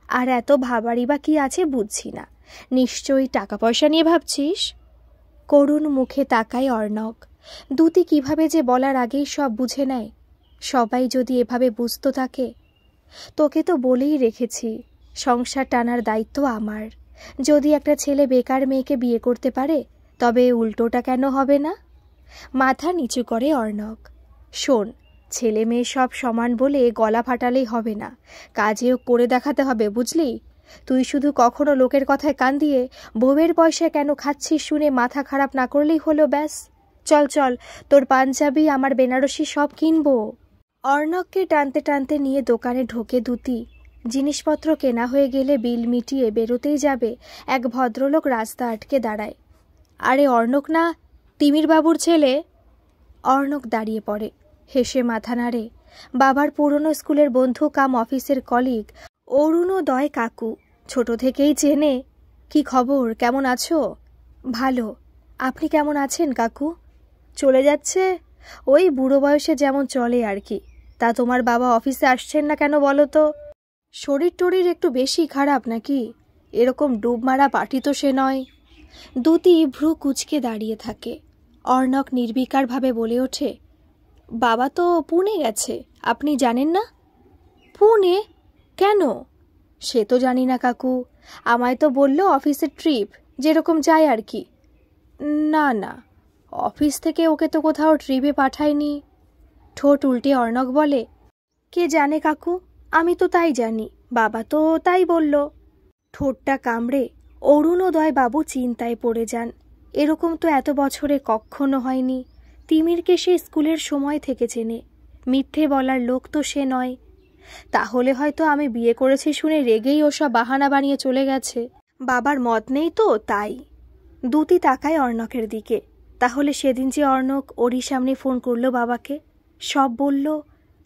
আর এত ভাবারই বা কি আছে বুঝছি না। নিশ্চয়ই টাকা পয়সা নিয়ে ভাবছিস। করুণ মুখে তাকায় অর্ণব। দুতি কিভাবে যে বলার আগেই সব বুঝে নেয়। সবাই যদি এভাবে বুঝতো তাকে। তোকে তো বলেই রেখেছি, সংসার টানার দায়িত্ব আমার। যদি একটা ছেলে বেকার মেয়েকে বিয়ে করতে পারে, তবে উল্টোটা কেন হবে না? মাথা নিচু করে অর্ণব। শোন, ছেলে মেয়ে সব সমান বলে গলা ফাটালেই হবে না, কাজেও করে দেখাতে হবে, বুঝলি? তুই শুধু কখনো লোকের কথায় কান দিয়ে বউয়ের পয়সা কেন খাচ্ছিস শুনে মাথা খারাপ না করলেই হলো, ব্যাস। চল চল, তোর পাঞ্জাবি, আমার বেনারসি সব কিনবো। অর্ণবকে টানতে টানতে নিয়ে দোকানে ঢোকে দুতি। জিনিসপত্র কেনা হয়ে গেলে বিল মিটিয়ে বেরোতেই যাবে, এক ভদ্রলোক রাস্তা আটকে দাঁড়ায়। আরে অর্ণব না, তিমির বাবুর ছেলে? অর্ণব দাঁড়িয়ে পড়ে, হেসে মাথা নাড়ে। বাবার পুরনো স্কুলের বন্ধু কাম অফিসের কলিগ অরুণোদয় কাকু, ছোট থেকেই চেনে। কি খবর, কেমন আছো? ভালো। আপনি কেমন আছেন কাকু? চলে যাচ্ছে, ওই বুড়ো বয়সে যেমন চলে আর কি। তা তোমার বাবা অফিসে আসছেন না কেন বলো তো? শরীর টরীর একটু বেশি খারাপ নাকি? এরকম ডুব মারা পাটি তো সে নয়। দুতি ভ্রু কুঁচকে দাঁড়িয়ে থাকে। অর্ণব নির্বিকারভাবে বলে ওঠে, বাবা তো পুনে গেছে, আপনি জানেন না? পুনে? কেন? সে তো জানি না কাকু, আমায় তো বলল অফিসের ট্রিপ, যেরকম যায় আর কি। না না, অফিস থেকে ওকে তো কোথাও ট্রিপে পাঠায়নি। ঠোঁট উল্টে অর্ণব বলে, কে জানে কাকু, আমি তো তাই জানি, বাবা তো তাই বলল। ঠোঁটটা কামড়ে অরুণোদয় বাবু চিন্তায় পড়ে যান। এরকম তো এত বছরে কখনো হয়নি। তিমিরকে সে স্কুলের সময় থেকে চেনে, মিথ্যে বলার লোক তো সে নয়। তাহলে হয়তো আমি বিয়ে করেছি শুনে রেগেই ওসব বাহানা বানিয়ে চলে গেছে। বাবার মত নেই তো তাই। দুতি তাকায় অর্ণবের দিকে। তাহলে সেদিন যে অর্ণব ওরই সামনে ফোন করলো বাবাকে, সব বলল,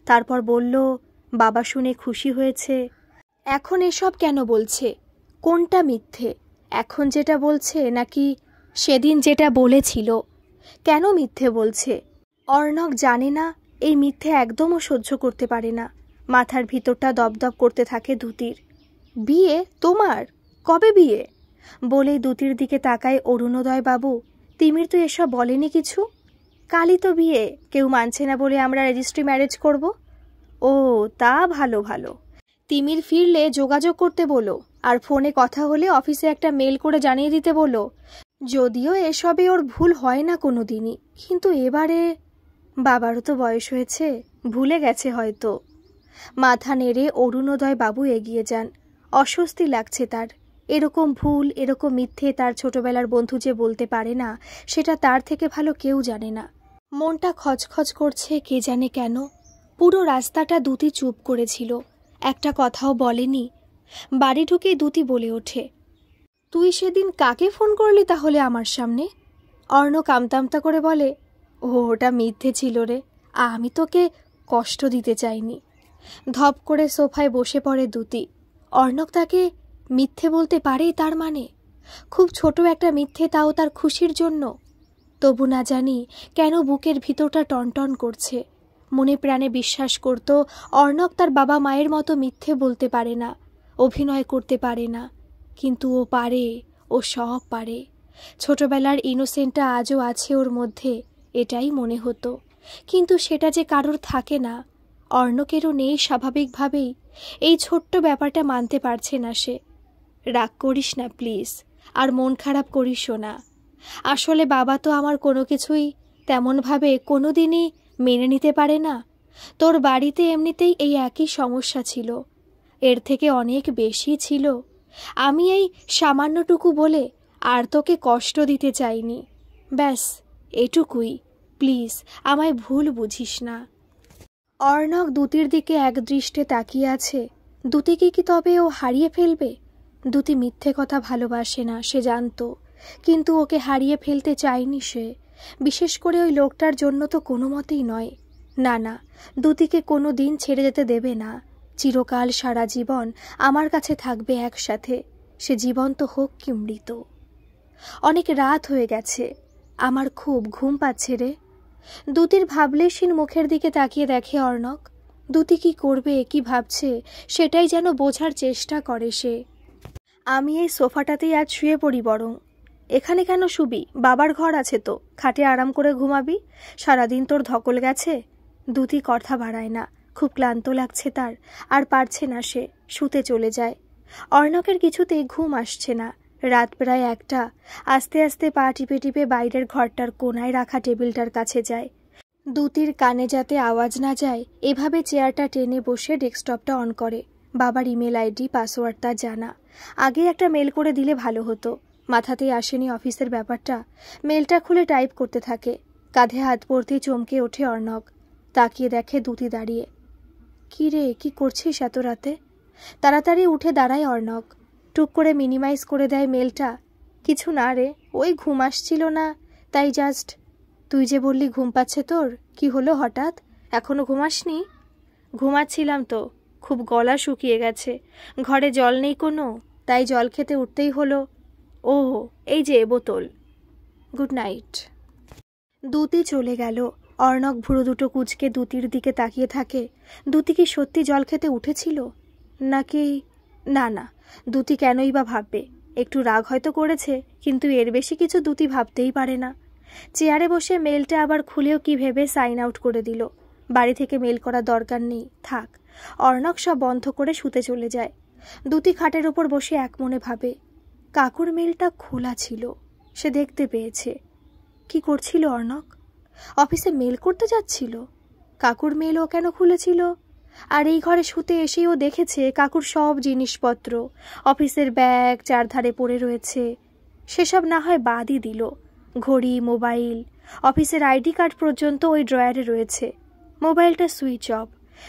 তারপর বলল বাবা শুনে খুশি হয়েছে। এখন এসব কেন বলছে? কোনটা মিথ্যে? এখন যেটা বলছে নাকি সেদিন যেটা বলেছিল? কেন মিথ্যে বলছে? অর্ণব জানে না, এই মিথ্যে একদমও সহ্য করতে পারে না। মাথার ভিতরটা দপদপ করতে থাকে দুতির। বিয়ে তোমার? কবে বিয়ে? বলেই দুতির দিকে তাকায় অরুণোদয় বাবু। তিমির তো এসব বলেনি কিছু। কালই তো বিয়ে, কেউ মানছে না বলে আমরা রেজিস্ট্রি ম্যারেজ করব। ও তা ভালো ভালো। তিমির ফিরলে যোগাযোগ করতে বলো, আর ফোনে কথা হলে অফিসে একটা মেল করে জানিয়ে দিতে বলো। যদিও এসবে ওর ভুল হয় না কোনো দিনই, কিন্তু এবারে বাবারও তো বয়স হয়েছে, ভুলে গেছে হয়তো। মাথা নেড়ে অরুণোদয় বাবু এগিয়ে যান। অস্বস্তি লাগছে তার। এরকম ভুল, এরকম মিথ্যে তার ছোটবেলার বন্ধু যে বলতে পারে না, সেটা তার থেকে ভালো কেউ জানে না। মনটা খচখচ করছে কে জানে কেন। পুরো রাস্তাটা দুতি চুপ করেছিল, একটা কথাও বলেনি। বাড়ি ঢুকেই দুতি বলে ওঠে, তুই সেদিন কাকে ফোন করলি তাহলে আমার সামনে? অর্ণ কামতামতা করে বলে, ওটা মিথ্যে ছিল রে, আমি তোকে কষ্ট দিতে চাইনি। ধপ করে সোফায় বসে পড়ে দ্যুতি। অর্ণব তাকে মিথ্যে বলতে পারে, তার মানে খুব ছোট একটা মিথ্যে, তাও তার খুশির জন্য। তবু না জানি কেন বুকের ভিতরটা টনটন করছে। মনে প্রাণে বিশ্বাস করত অর্ণব তার বাবা মায়ের মতো মিথ্যে বলতে পারে না, অভিনয় করতে পারে না। কিন্তু ও পারে, ও সব পারে। ছোটবেলার ইনোসেন্টটা আজও আছে ওর মধ্যে, এটাই মনে হতো। কিন্তু সেটা যে কারোর থাকে না, অর্ণকেরও নেই স্বাভাবিকভাবেই। এই ছোট্ট ব্যাপারটা মানতে পারছে না সে। রাগ করিস না প্লিজ, আর মন খারাপ করিসও না। আসলে বাবা তো আমার কোনো কিছুই তেমনভাবে কোনো দিনই মেনে নিতে পারে না। তোর বাড়িতে এমনিতেই এই একই সমস্যা ছিল, এর থেকে অনেক বেশি ছিল। আমি এই সামান্যটুকু বলে আর তোকে কষ্ট দিতে চাইনি, ব্যাস এটুকুই। প্লিজ আমায় ভুল বুঝিস না। অর্ণব দ্যুতির দিকে একদৃষ্টে তাকিয়ে আছে। দ্যুতিকে কি তবে ও হারিয়ে ফেলবে? দ্যুতি মিথ্যে কথা ভালোবাসে না, সে জানত, কিন্তু ওকে হারিয়ে ফেলতে চায়নি সে। বিশেষ করে ওই লোকটার জন্য তো কোনো মতেই নয়। না না, দ্যুতিকে কোনো দিন ছেড়ে যেতে দেবে না। চিরকাল সারা জীবন আমার কাছে থাকবে একসাথে, সে জীবন্ত হোক কি মৃত। অনেক রাত হয়ে গেছে, আমার খুব ঘুম পাচ্ছে রে। দ্যুতির ভাবলেশীন মুখের দিকে তাকিয়ে দেখে অর্ণব। দ্যুতি কি করবে, কি ভাবছে, সেটাই যেন বোঝার চেষ্টা করে সে। আমি এই সোফাটাতেই আজ শুয়ে পড়ি বরং। এখানে কেন শুবি? বাবার ঘর আছে তো, খাটে আরাম করে ঘুমাবি। সারাদিন তোর ধকল গেছে। দ্যুতি কথা বাড়ায় না, খুব ক্লান্ত লাগছে তার, আর পারছে না সে, শুতে চলে যায়। অর্ণবের কিছুতেই ঘুম আসছে না। রাত প্রায় 1টা। আস্তে আস্তে পা টিপে টিপে বাইরের ঘরটার কোনায় রাখা টেবিলটার কাছে যায়। দ্যুতির কানে যাতে আওয়াজ না যায় এভাবে চেয়ারটা টেনে বসে ডেস্কটপটা অন করে। বাবার ইমেল আইডি, পাসওয়ার্ড তার জানা। আগে একটা মেল করে দিলে ভালো হতো। মাথাতেই আসেনি অফিসের ব্যাপারটা। মেলটা খুলে টাইপ করতে থাকে। কাঁধে হাত পড়তেই চমকে ওঠে অর্ণব। তাকিয়ে দেখে দ্যুতি দাঁড়িয়ে। কি রে, কি করছিস এত রাতে? তাড়াতাড়ি উঠে দাঁড়ায় অর্ণব। টুক করে মিনিমাইজ করে দেয় মেলটা। কিছু না রে, ওই ঘুম আসছিল না, তাই জাস্ট। তুই যে বললি ঘুম পাচ্ছে তোর, কি হলো হঠাৎ? এখনো ঘুমাসনি? ঘুমাচ্ছিলাম তো, খুব গলা শুকিয়ে গেছে। ঘরে জল নেই কোনো, তাই জল খেতে উঠতেই হলো। ও এই যে বোতল। Good night. দ্যুতি চলে গেল। অর্ণব ভুরু দুটো কুঁচকে দ্যুতির দিকে তাকিয়ে থাকে। দ্যুতি কি সত্যি জল খেতে উঠেছিল নাকি? না না, দ্যুতি কেনই বা ভাববে? একটু রাগ হয়তো করেছে, কিন্তু এর বেশি কিছু দ্যুতি ভাবতেই পারে না। চেয়ারে বসে মেলটা আবার খুলেও কি ভেবে সাইন আউট করে দিল। বাড়ি থেকে মেল করার দরকার নেই, থাক। অর্ণব সব বন্ধ করে শুতে চলে যায়। দ্যুতি খাটের উপর বসে এক মনে ভাবে, কাকুর মেলটা খোলা ছিল, সে দেখতে পেয়েছে। কি করছিল অর্ণব? অফিসে মেল করতে যাচ্ছিল। কাকুর মেল ও কেন খুলেছিল? আর এই ঘরে শুতে এসেই ও দেখেছে কাকুর সব জিনিসপত্র, অফিসের ব্যাগ চারধারে পড়ে রয়েছে। সেসব না হয় বাদই দিল। ঘড়ি, মোবাইল, অফিসের আইডি কার্ড পর্যন্ত ওই ড্রয়ারে রয়েছে। মোবাইলটা সুইচ অফ।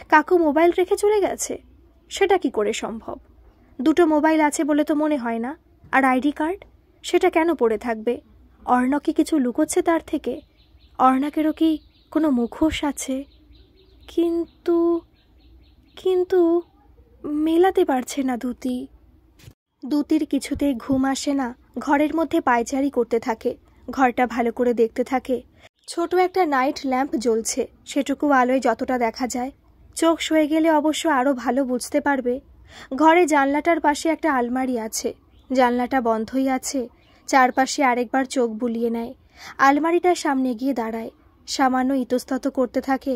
কাকু মোবাইল রেখে চলে গেছে? সেটা কি করে সম্ভব? দুটো মোবাইল আছে বলে তো মনে হয় না। আর আইডি কার্ড, সেটা কেন পড়ে থাকবে? অর্ণব কি কিছু লুকোচ্ছে তার থেকে? অর্ণাকেরও কি কোনো মুখোশ আছে? কিন্তু কিন্তু মেলাতে পারছে না দ্যুতি। দ্যুতির কিছুতেই ঘুম আসে না। ঘরের মধ্যে পায়চারি করতে থাকে, ঘরটা ভালো করে দেখতে থাকে। ছোট একটা নাইট ল্যাম্প জ্বলছে, সেটুকু আলোয় যতটা দেখা যায়। চোখ সয়ে গেলে অবশ্য আরও ভালো বুঝতে পারবে। ঘরে জানলাটার পাশে একটা আলমারি আছে, জানলাটা বন্ধই আছে। চারপাশে আরেকবার চোখ বুলিয়ে নেয়। আলমারিটার সামনে গিয়ে দাঁড়ায়, সামান্য ইতস্তত করতে থাকে।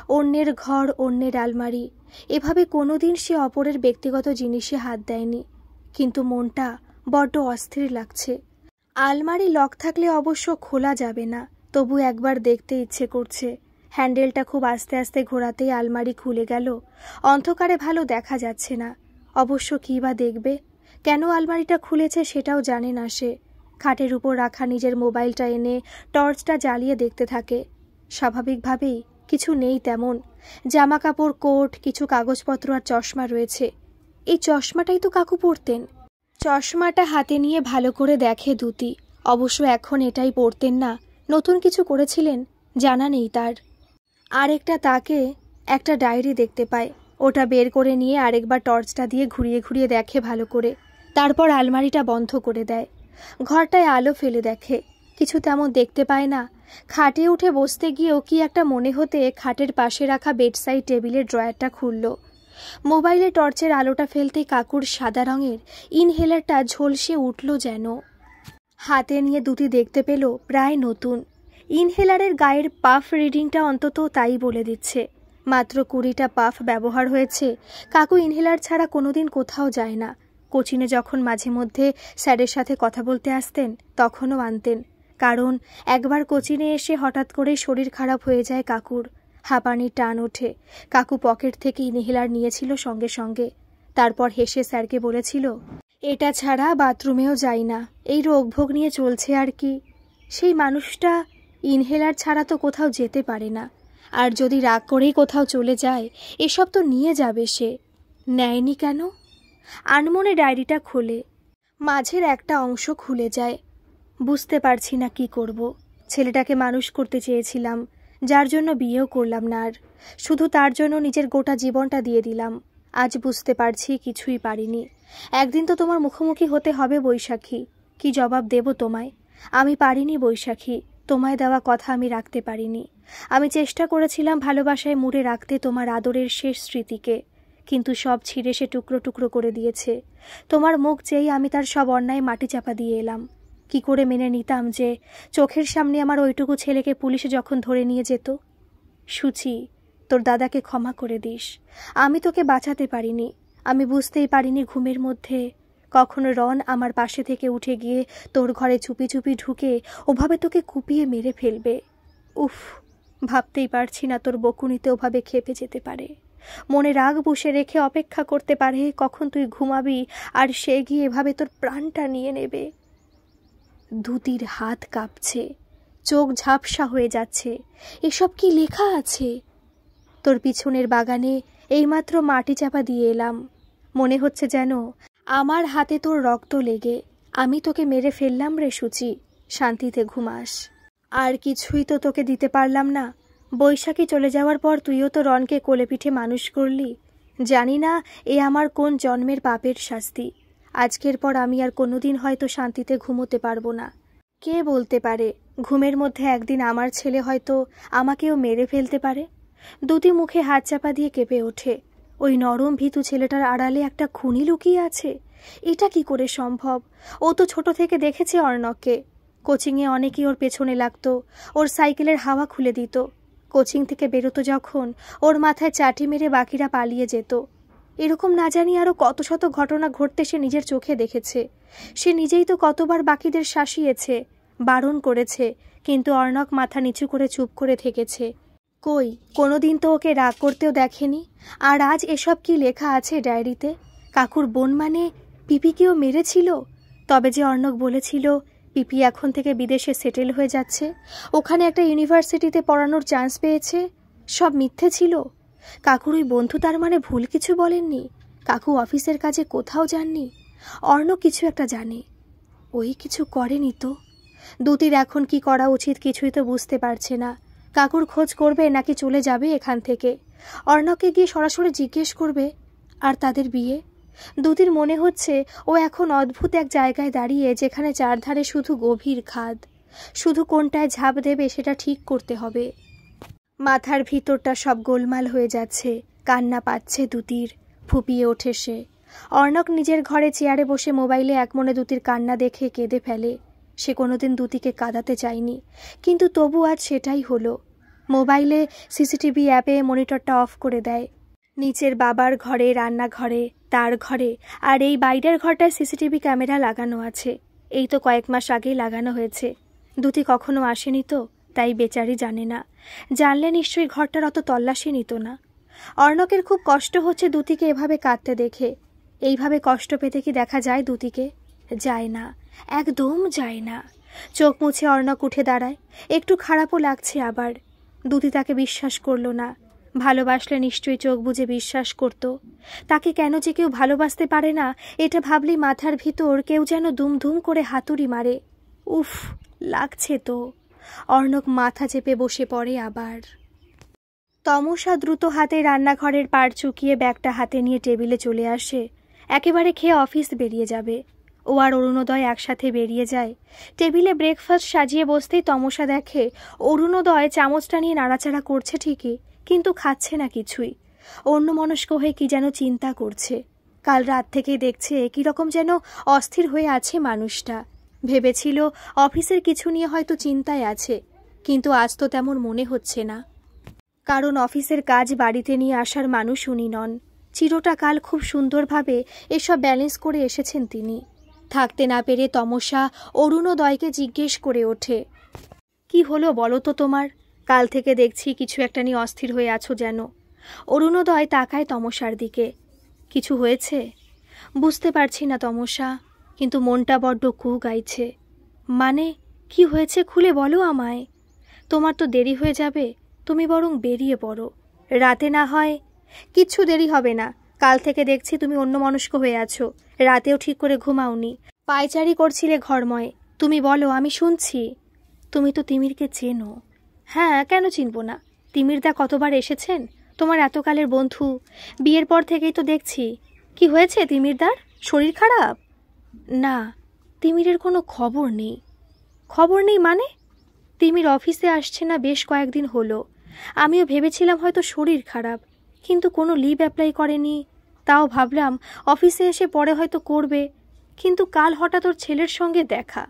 অন্যের ঘর, অন্যের আলমারি, এভাবে কোনোদিন সে অপরের ব্যক্তিগত জিনিসে হাত দেয়নি। কিন্তু মনটা বড্ড অস্থির লাগছে। আলমারি লক থাকলে অবশ্য খোলা যাবে না, তবু একবার দেখতে ইচ্ছে করছে। হ্যান্ডেলটা খুব আস্তে আস্তে ঘোরাতেই আলমারি খুলে গেল। অন্ধকারে ভালো দেখা যাচ্ছে না। অবশ্য কী বা দেখবে? কেন আলমারিটা খুলেছে সেটাও জানে না সে। খাটের উপর রাখা নিজের মোবাইলটা এনে টর্চটা জ্বালিয়ে দেখতে থাকে। স্বাভাবিকভাবেই কিছু নেই তেমন। জামা কাপড়, কোট, কিছু কাগজপত্র আর চশমা রয়েছে। এই চশমাটাই তো কাকু পরতেন। চশমাটা হাতে নিয়ে ভালো করে দেখে দ্যুতি। অবশ্য এখন এটাই পরতেন না, নতুন কিছু করেছিলেন জানা নেই তার। আরেকটা তাকে একটা ডায়েরি দেখতে পায়। ওটা বের করে নিয়ে আরেকবার টর্চটা দিয়ে ঘুরিয়ে ঘুরিয়ে দেখে ভালো করে, তারপর আলমারিটা বন্ধ করে দেয়। ঘরটায় আলো ফেলে দেখে, কিছু তেমন দেখতে পায় না। খাটে উঠে বসতে গিয়েও কি একটা মনে হতে খাটের পাশে রাখা বেডসাইড টেবিলের ড্রয়ারটা খুলল। মোবাইলে টর্চের আলোটা ফেলতেই কাকুর সাদা রঙের ইনহেলারটা ঝলসে উঠল যেন। হাতে নিয়ে দুটি দেখতে পেল প্রায় নতুন। ইনহেলারের গায়ের পাফ রিডিংটা অন্তত তাই বলে দিচ্ছে। মাত্র 20টা পাফ ব্যবহার হয়েছে। কাকু ইনহেলার ছাড়া কোনোদিন কোথাও যায় না। কোচিনে যখন মাঝে মধ্যে স্যারের সাথে কথা বলতে আসতেন তখনও আনতেন, কারণ একবার কোচিনে এসে হঠাৎ করে শরীর খারাপ হয়ে যায় কাকুর। হাঁপানির টান ওঠে। কাকু পকেট থেকে ইনহেলার নিয়েছিল সঙ্গে সঙ্গে। তারপর হেসে স্যারকে বলেছিল, এটা ছাড়া বাথরুমেও যাই না, এই রোগভোগ নিয়ে চলছে আর কি। সেই মানুষটা ইনহেলার ছাড়া তো কোথাও যেতে পারে না, আর যদি রাগ করেই কোথাও চলে যায় এসব তো নিয়ে যাবে সে। নেয়নি কেন? আনমনে ডায়েরিটা খোলে। মাঝের একটা অংশ খুলে যায়। বুঝতে পারছি না কি করব। ছেলেটাকে মানুষ করতে চেয়েছিলাম, যার জন্য বিয়েও করলাম না, আর শুধু তার জন্য নিজের গোটা জীবনটা দিয়ে দিলাম। আজ বুঝতে পারছি কিছুই পারিনি। একদিন তো তোমার মুখোমুখি হতে হবে বৈশাখী। কি জবাব দেব তোমায়? আমি পারিনি বৈশাখী, তোমায় দেওয়া কথা আমি রাখতে পারিনি। আমি চেষ্টা করেছিলাম ভালোবাসায় মুড়ে রাখতে তোমার আদরের শেষ স্মৃতিকে, কিন্তু সব ছিঁড়ে সে টুকরো টুকরো করে দিয়েছে। তোমার মুখ চেয়েই আমি তার সব অন্যায় মাটি চাপা দিয়ে এলাম। কি করে মেনে নিতাম যে চোখের সামনে আমার ওইটুকু ছেলেকে পুলিশে যখন ধরে নিয়ে যেত? সুচি, তোর দাদাকে ক্ষমা করে দিস। আমি তোকে বাঁচাতে পারিনি। আমি বুঝতেই পারিনি ঘুমের মধ্যে কখনো রন আমার পাশে থেকে উঠে গিয়ে তোর ঘরে চুপি চুপি ঢুকে ওভাবে তোকে কুপিয়ে মেরে ফেলবে। উফ, ভাবতেই পারছি না তোর বকুনিতে ওভাবে খেপে যেতে পারে। মনে রাগ বসে রেখে অপেক্ষা করতে পারে কখন তুই ঘুমাবি আর সে গিয়ে এভাবে তোর প্রাণটা নিয়ে নেবে। ধুতির হাত কাঁপছে, চোখ ঝাপসা হয়ে যাচ্ছে। এসব কি লেখা আছে? তোর পিছনের বাগানে এইমাত্র মাটি চাপা দিয়ে এলাম। মনে হচ্ছে যেন আমার হাতে তোর রক্ত লেগে আমি তোকে মেরে ফেললাম রে সুচি। শান্তিতে ঘুমাস। আর কিছুই তো তোকে দিতে পারলাম না। বৈশাখী চলে যাওয়ার পর তুইও তো রনকে কোলে পিঠে মানুষ করলি। জানি না এ আমার কোন জন্মের পাপের শাস্তি। আজকের পর আমি আর কোনোদিন হয়তো শান্তিতে ঘুমোতে পারবো না। কে বলতে পারে ঘুমের মধ্যে একদিন আমার ছেলে হয়তো আমাকেও মেরে ফেলতে পারে। দুটি মুখে হাত চাপা দিয়ে কেঁপে ওঠে। ওই নরম ভীতু ছেলেটার আড়ালে একটা খুনি লুকিয়ে আছে। এটা কি করে সম্ভব? ও তো ছোট থেকে দেখেছে অর্ণবকে। কোচিংয়ে অনেকেই ওর পেছনে লাগতো, ওর সাইকেলের হাওয়া খুলে দিত। কোচিং থেকে বেরোতো যখন ওর মাথায় চাটি মেরে বাকিরা পালিয়ে যেত। এরকম না জানি আরও কত শত ঘটনা ঘটতে সে নিজের চোখে দেখেছে। সে নিজেই তো কতবার বাকিদের শাসিয়েছে, বারণ করেছে, কিন্তু অর্ণব মাথা নিচু করে চুপ করে থেকেছে। কই, কোনোদিন তো ওকে রাগ করতেও দেখেনি। আর আজ এসব কি লেখা আছে ডায়েরিতে? কাকুর বোন মানে পিপিকেও মেরেছিল। তবে যে অর্ণব বলেছিল পিপি এখন থেকে বিদেশে সেটেল হয়ে যাচ্ছে, ওখানে একটা ইউনিভার্সিটিতে পড়ানোর চান্স পেয়েছে, সব মিথ্যে ছিল। কাকুর ওই বন্ধু তার মানে ভুল কিছু বলেননি? কাকু অফিসের কাজে কোথাও যাননি? অর্ণব কিছু একটা জানে। ওই কিছু করেনি তো? দুতির এখন কি করা উচিত কিছুই তো বুঝতে পারছে না। কাকুর খোঁজ করবে নাকি চলে যাবে এখান থেকে? অর্ণবকে গিয়ে সরাসরি জিজ্ঞেস করবে? আর তাদের বিয়ে? দুতির মনে হচ্ছে ও এখন অদ্ভুত এক জায়গায় দাঁড়িয়ে, যেখানে চারধারে শুধু গভীর খাদ। শুধু কোনটায় ঝাঁপ দেবে সেটা ঠিক করতে হবে। মাথার ভিতরটা সব গোলমাল হয়ে যাচ্ছে। কান্না পাচ্ছে দুতির। ফুপিয়ে ওঠে সে। অর্ণব নিজের ঘরে চেয়ারে বসে মোবাইলে একমনে দুতির কান্না দেখে কেঁদে ফেলে। সে কোনোদিন দুতিকে কাঁদাতে চায়নি, কিন্তু তবু আজ সেটাই হলো। মোবাইলে সিসিটিভি অ্যাপে মনিটরটা অফ করে দেয়। নিচের বাবার ঘরে, রান্নাঘরে, তার ঘরে, আর এই বাইরের ঘরটায় সিসিটিভি ক্যামেরা লাগানো আছে। এই তো কয়েক মাস আগেই লাগানো হয়েছে। দুতি কখনো আসেনি তো, তাই বেচারি জানে না। জানলে নিশ্চয়ই ঘরটার অত তল্লাশি নিত না। অর্ণবের খুব কষ্ট হচ্ছে দুতিকে এভাবে কাঁদতে দেখে। এইভাবে কষ্ট পেতে কি দেখা যায় দুতিকে? যায় না, একদম যায় না। চোখ মুছে অর্ণব উঠে দাঁড়ায়। একটু খারাপও লাগছে আবার। দুতি তাকে বিশ্বাস করলো না। ভালোবাসলে নিশ্চয়ই চোখ বুজে বিশ্বাস করত। তাকে কেন যে কেউ ভালোবাসতে পারে না, এটা ভাবলেই মাথার ভিতর কেউ যেন দুম দুম করে হাতুড়ি মারে। উফ, লাগছে তো। অর্ণব মাথা চেপে বসে পড়ে আবার। তমসা দ্রুত হাতে রান্নাঘরের পাড় চুকিয়ে ব্যাগটা হাতে নিয়ে টেবিলে চলে আসে। একেবারে খেয়ে অফিস বেরিয়ে যাবে। ও আর অরুণোদয় একসাথে বেরিয়ে যায়। টেবিলে ব্রেকফাস্ট সাজিয়ে বসতেই তমসা দেখে অরুণোদয় চামচটা নিয়ে নাড়াচাড়া করছে ঠিকই, কিন্তু খাচ্ছে না কিছুই। অন্যমনস্ক হয়ে কি যেন চিন্তা করছে। কাল রাত থেকে দেখছে কিরকম যেন অস্থির হয়ে আছে মানুষটা। ভেবেছিল অফিসের কিছু নিয়ে হয়তো চিন্তায় আছে, কিন্তু আজ তো তেমন মনে হচ্ছে না। কারণ অফিসের কাজ বাড়িতে নিয়ে আসার মানুষ উনি নন। চিরটা কাল খুব সুন্দরভাবে এসব ব্যালেন্স করে এসেছেন তিনি। থাকতে না পেরে তমসা অরুণোদয়কে জিজ্ঞেস করে ওঠে, কি হলো বলো তো তোমার? কাল থেকে দেখছি কিছু একটা নিয়ে অস্থির হয়ে আছো যেন। অরুণোদয় তাকায় তমসার দিকে। কিছু হয়েছে? বুঝতে পারছি না তমসা, কিন্তু মনটা বড্ড কুহু গাইছে। মানে কি হয়েছে খুলে বলো আমায়। তোমার তো দেরি হয়ে যাবে, তুমি বরং বেরিয়ে পড়ো। রাতে না হয়। কিচ্ছু দেরি হবে না। কাল থেকে দেখছি তুমি অন্যমনস্ক হয়ে আছো। রাতেও ঠিক করে ঘুমাওনি, পায়চারি করছিলে ঘরময়। তুমি বলো, আমি শুনছি। তুমি তো তিমিরকে চেনো। হ্যাঁ, কেন চিনব না? তিমিরদা কতবার এসেছেন, তোমার এতকালের বন্ধু। বিয়ের পর থেকেই তো দেখছি। কি হয়েছে তিমিরদার? শরীর খারাপ? না, তিমিরের কোনো খবর নেই। খবর নেই মানে? তিমির অফিসে আসছে না বেশ কয়েকদিন হলো। আমিও ভেবেছিলাম হয়তো শরীর খারাপ, কিন্তু কোনো লিভ অ্যাপ্লাই করেনি। তাও ভাবলাম অফিসে এসে পরে হয়তো করবে, কিন্তু কাল হঠাৎ ওর ছেলের সঙ্গে দেখা।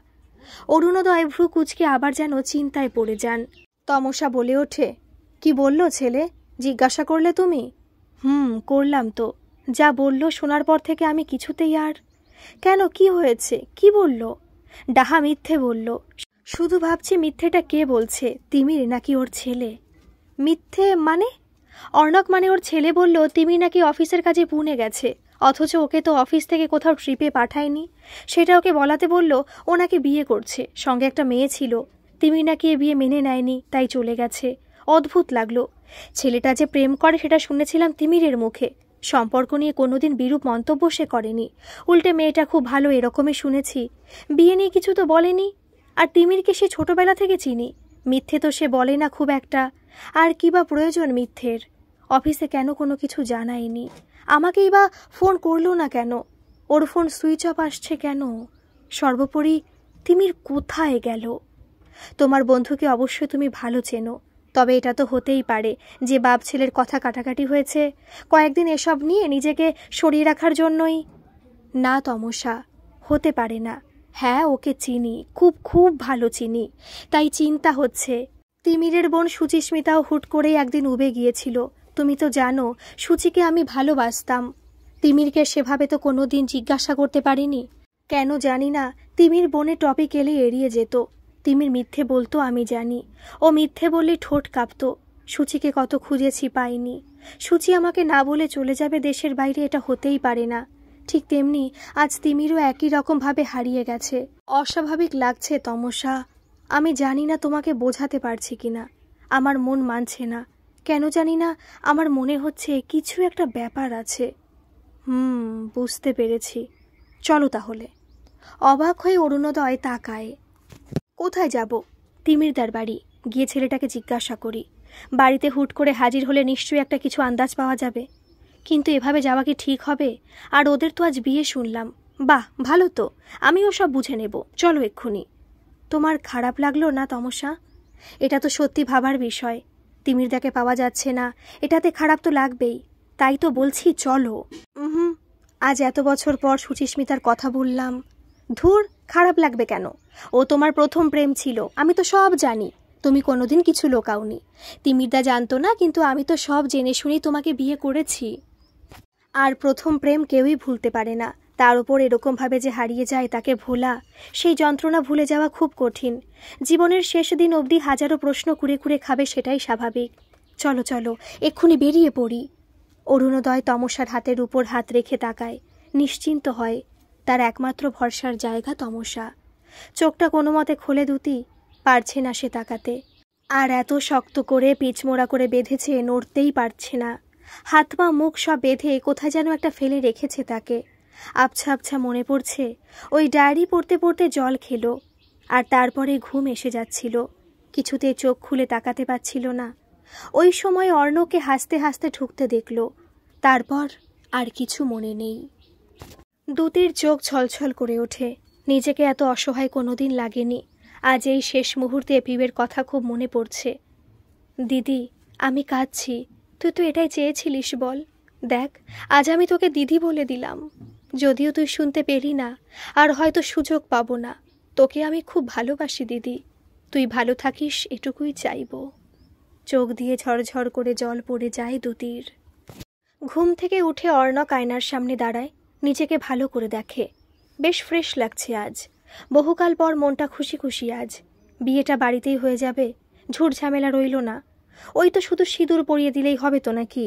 অরুণোদয় ভ্রু কুঁচকে আবার যেন চিন্তায় পড়ে যান। তমসা বলে ওঠে, কি বলল ছেলে? জিজ্ঞাসা করলে তুমি? করলাম তো। যা বলল শোনার পর থেকে আমি কিছুতেই আর। কেন, কি হয়েছে? কি বলল? ডাহা মিথ্যে বলল। শুধু ভাবছি মিথ্যেটা কে বলছে, তিমির নাকি ওর ছেলে? মিথ্যে মানে? অর্ণব মানে ওর ছেলে বলল তিমির নাকি অফিসের কাজে পুনে গেছে, অথচ ওকে তো অফিস থেকে কোথাও ট্রিপে পাঠায়নি। সেটা ওকে বলাতে বলল ও নাকি বিয়ে করছে, সঙ্গে একটা মেয়ে ছিল। তিমির নাকি এ বিয়ে মেনে নেয়নি, তাই চলে গেছে। অদ্ভুত লাগলো। ছেলেটা যে প্রেম করে সেটা শুনেছিলাম তিমিরের মুখে। সম্পর্ক নিয়ে কোনোদিন বিরূপ মন্তব্য সে করেনি। উল্টে মেয়েটা খুব ভালো এরকমই শুনেছি। বিয়ে নিয়ে কিছু তো বলেনি। আর তিমিরকে সে ছোটবেলা থেকে চিনি। মিথ্যে তো সে বলে না খুব একটা। আর কি বা প্রয়োজন মিথ্যের? অফিসে কেন কোনো কিছু জানায়নি? আমাকেই বা ফোন করলো না কেন? ওর ফোন সুইচ অফ আসছে কেন? সর্বোপরি তিমির কোথায় গেল? তোমার বন্ধুকে অবশ্যই তুমি ভালো চেনো, তবে এটা তো হতেই পারে যে বাপ ছেলের কথা কাটাকাটি হয়েছে কয়েকদিন এসব নিয়ে নিজেকে সরিয়ে রাখার জন্যই। না তমসা, হতে পারে না। হ্যাঁ, ওকে চিনি, খুব খুব ভালো চিনি, তাই চিন্তা হচ্ছে। তিমিরের বোন সুচিস্মিতাও হুট করেই একদিন উবে গিয়েছিল। তুমি তো জানো সুচিকে আমি ভালোবাসতাম। তিমিরকে সেভাবে তো কোনোদিন জিজ্ঞাসা করতে পারিনি। কেন জানি না, তিমির বোনে টপিক এলে এড়িয়ে যেত। তিমির মিথ্যে বলতো আমি জানি। ও মিথ্যে বললে ঠোঁট কাঁপত। সুচিকে কত খুঁজেছি, পাইনি। সুচি আমাকে না বলে চলে যাবে দেশের বাইরে, এটা হতেই পারে না। ঠিক তেমনি আজ তিমিরও একই রকমভাবে হারিয়ে গেছে। অস্বাভাবিক লাগছে তমসা। আমি জানি না তোমাকে বোঝাতে পারছি কিনা। আমার মন মানছে না। কেন জানি না, আমার মনে হচ্ছে কিছু একটা ব্যাপার আছে। বুঝতে পেরেছি। চলো তাহলে। অবাক হয়ে অরুণোদয় তাকায়। কোথায় যাব? তিমিরদার বাড়ি। গিয়ে ছেলেটাকে জিজ্ঞাসা করি। বাড়িতে হুট করে হাজির হলে নিশ্চয়ই একটা কিছু আন্দাজ পাওয়া যাবে। কিন্তু এভাবে যাওয়া কি ঠিক হবে? আর ওদের তো আজ বিয়ে শুনলাম। বাহ, ভালো তো। আমিও সব বুঝে নেব। চলো এক্ষুনি। তোমার খারাপ লাগলো না তমসা? এটা তো সত্যি ভাবার বিষয়। তিমিরদাকে পাওয়া যাচ্ছে না, এটাতে খারাপ তো লাগবেই। তাই তো বলছি চলো। আজ এত বছর পর সুচিস্মিতার কথা বললাম। ধুর, খারাপ লাগবে কেন? ও তোমার প্রথম প্রেম ছিল, আমি তো সব জানি। তুমি কোনোদিন কিছু লোকাওনি। তিমিরদা জানতো না, কিন্তু আমি তো সব জেনে শুনেই তোমাকে বিয়ে করেছি। আর প্রথম প্রেম কেউই ভুলতে পারে না। তার উপর এরকমভাবে যে হারিয়ে যায় তাকে ভোলা, সেই যন্ত্রণা ভুলে যাওয়া খুব কঠিন। জীবনের শেষ দিন অবধি হাজারো প্রশ্ন কুরে কুরে খাবে, সেটাই স্বাভাবিক। চলো চলো, এক্ষুনি বেরিয়ে পড়ি। অরুণোদয় তমসার হাতের উপর হাত রেখে তাকায়। নিশ্চিন্ত হয়। তার একমাত্র ভরসার জায়গা তমসা। চোখটা কোনো মতে খোলে দুটি, পারছে না সে তাকাতে। আর এত শক্ত করে পিচমোড়া করে বেঁধেছে, নড়তেই পারছে না। হাত পা মুখ সব বেঁধে কোথায় যেন একটা ফেলে রেখেছে তাকে। আবছা আবছা মনে পড়ছে ওই ডায়েরি পড়তে পড়তে জল খেলো, আর তারপরে ঘুম এসে যাচ্ছিল। কিছুতে চোখ খুলে তাকাতে পারছিল না। ওই সময় অর্ণকে হাসতে হাসতে ঢুকতে দেখল। তারপর আর কিছু মনে নেই। দ্যুতির চোখ ছলছল করে ওঠে। নিজেকে এত অসহায় কোনোদিন লাগেনি। আজ এই শেষ মুহূর্তে পিবের কথা খুব মনে পড়ছে। দিদি, আমি কাঁদছি। তুই তো এটাই চেয়েছিলিস বল। দেখ, আজ আমি তোকে দিদি বলে দিলাম। যদিও তুই শুনতে পেলি না, আর হয়তো সুযোগ পাবো না। তোকে আমি খুব ভালোবাসি দিদি। তুই ভালো থাকিস এটুকুই চাইব। চোখ দিয়ে ঝরঝর করে জল পড়ে যায় দ্যুতির। ঘুম থেকে উঠে অর্ণক আয়নার সামনে দাঁড়ায়, নিজেকে ভালো করে দেখে। বেশ ফ্রেশ লাগছে আজ। বহুকাল পর মনটা খুশি খুশি আজ। বিয়েটা বাড়িতেই হয়ে যাবে, ঝুট ঝামেলা রইল না। ওই তো শুধু সিঁদুর পরিয়ে দিলেই হবে তো নাকি।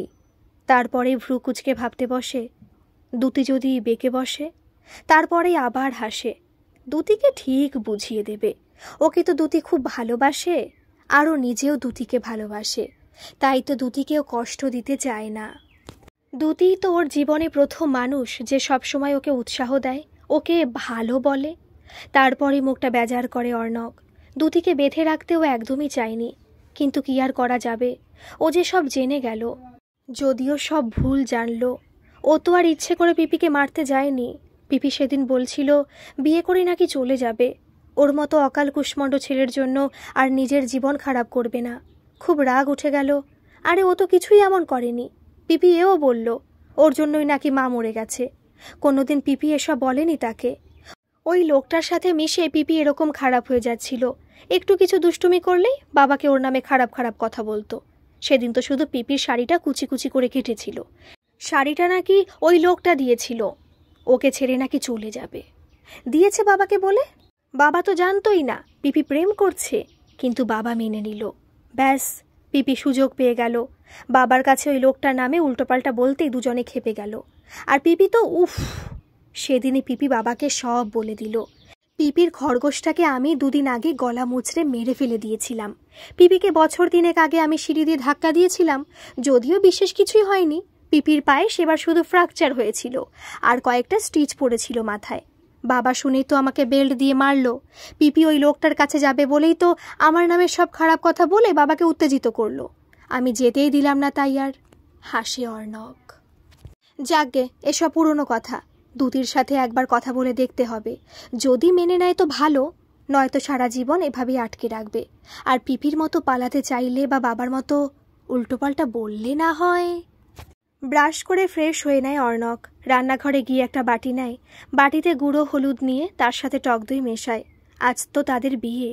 তারপরে ভ্রু কুচকে ভাবতে বসে, দ্যুতি যদি বেঁকে বসে। তারপরেই আবার হাসে। দ্যুতিকে ঠিক বুঝিয়ে দেবে। ওকে তো দ্যুতি খুব ভালোবাসে, আরও নিজেও দ্যুতিকে ভালোবাসে। তাই তো দ্যুতিকেও কষ্ট দিতে চায় না। দ্যুতিই তো ওর জীবনে প্রথম মানুষ যে সবসময় ওকে উৎসাহ দেয়, ওকে ভালো বলে। তারপরে মুখটা বেজার করে অর্ণক। দ্যুতিকে বেঁধে রাখতেও একদমই চায়নি, কিন্তু কি আর করা যাবে। ও যে সব জেনে গেল। যদিও সব ভুল জানল, ও তো আর ইচ্ছে করে পিপিকে মারতে যায়নি। পিপি সেদিন বলছিল বিয়ে করে নাকি চলে যাবে। ওর মতো অকাল কুষ্মাণ্ড ছেলের জন্য আর নিজের জীবন খারাপ করবে না। খুব রাগ উঠে গেল। আরে ও তো কিছুই এমন করেনি। পিপি এও বলল ওর জন্যই নাকি মা মরে গেছে। কোনোদিন পিপি এসব বলেনি তাকে। ওই লোকটার সাথে মিশে পিপি এরকম খারাপ হয়ে যাচ্ছিল। একটু কিছু দুষ্টুমি করলেই বাবাকে ওর নামে খারাপ খারাপ কথা বলতো। সেদিন তো শুধু পিপির শাড়িটা কুচি কুচি করে কেটেছিল। শাড়িটা নাকি ওই লোকটা দিয়েছিল। ওকে ছেড়ে নাকি চলে যাবে। দিয়েছে বাবাকে বলে? বাবা তো জানতোই না পিপি প্রেম করছে, কিন্তু বাবা মেনে নিল। ব্যাস, পিপি সুযোগ পেয়ে গেল। বাবার কাছে ওই লোকটার নামে উল্টোপাল্টা বলতেই দুজনে খেপে গেল। আর পিপি তো উফ, সেদিনই পিপি বাবাকে সব বলে দিল। পিপির খরগোশটাকে আমি 2 দিন আগে গলা মুচড়ে মেরে ফেলে দিয়েছিলাম। পিপিকে বছর 3 আগে আমি সিঁড়ি দিয়ে ধাক্কা দিয়েছিলাম। যদিও বিশেষ কিছুই হয়নি। পিপির পায়ে সেবার শুধু ফ্র্যাকচার হয়েছিল, আর কয়েকটা স্টিচ পড়েছিল মাথায়। বাবা শুনেই তো আমাকে বেল্ট দিয়ে মারল। পিপি ওই লোকটার কাছে যাবে বলেই তো আমার নামে সব খারাপ কথা বলে বাবাকে উত্তেজিত করলো। আমি যেতেই দিলাম না, তাই আর। হাসে অর্ণক। যাকগে, এসব পুরনো কথা। দ্যুতির সাথে একবার কথা বলে দেখতে হবে। যদি মেনে নেয় তো ভালো, নয়তো সারা জীবন এভাবেই আটকে রাখবে। আর পিপির মতো পালাতে চাইলে বা বাবার মতো উল্টোপাল্টা বললে না হয়। ব্রাশ করে ফ্রেশ হয়ে নেয় অর্ণক। রান্নাঘরে গিয়ে একটা বাটি নেয়। বাটিতে গুঁড়ো হলুদ নিয়ে তার সাথে টক দই মেশায়। আজ তো তাদের বিয়ে।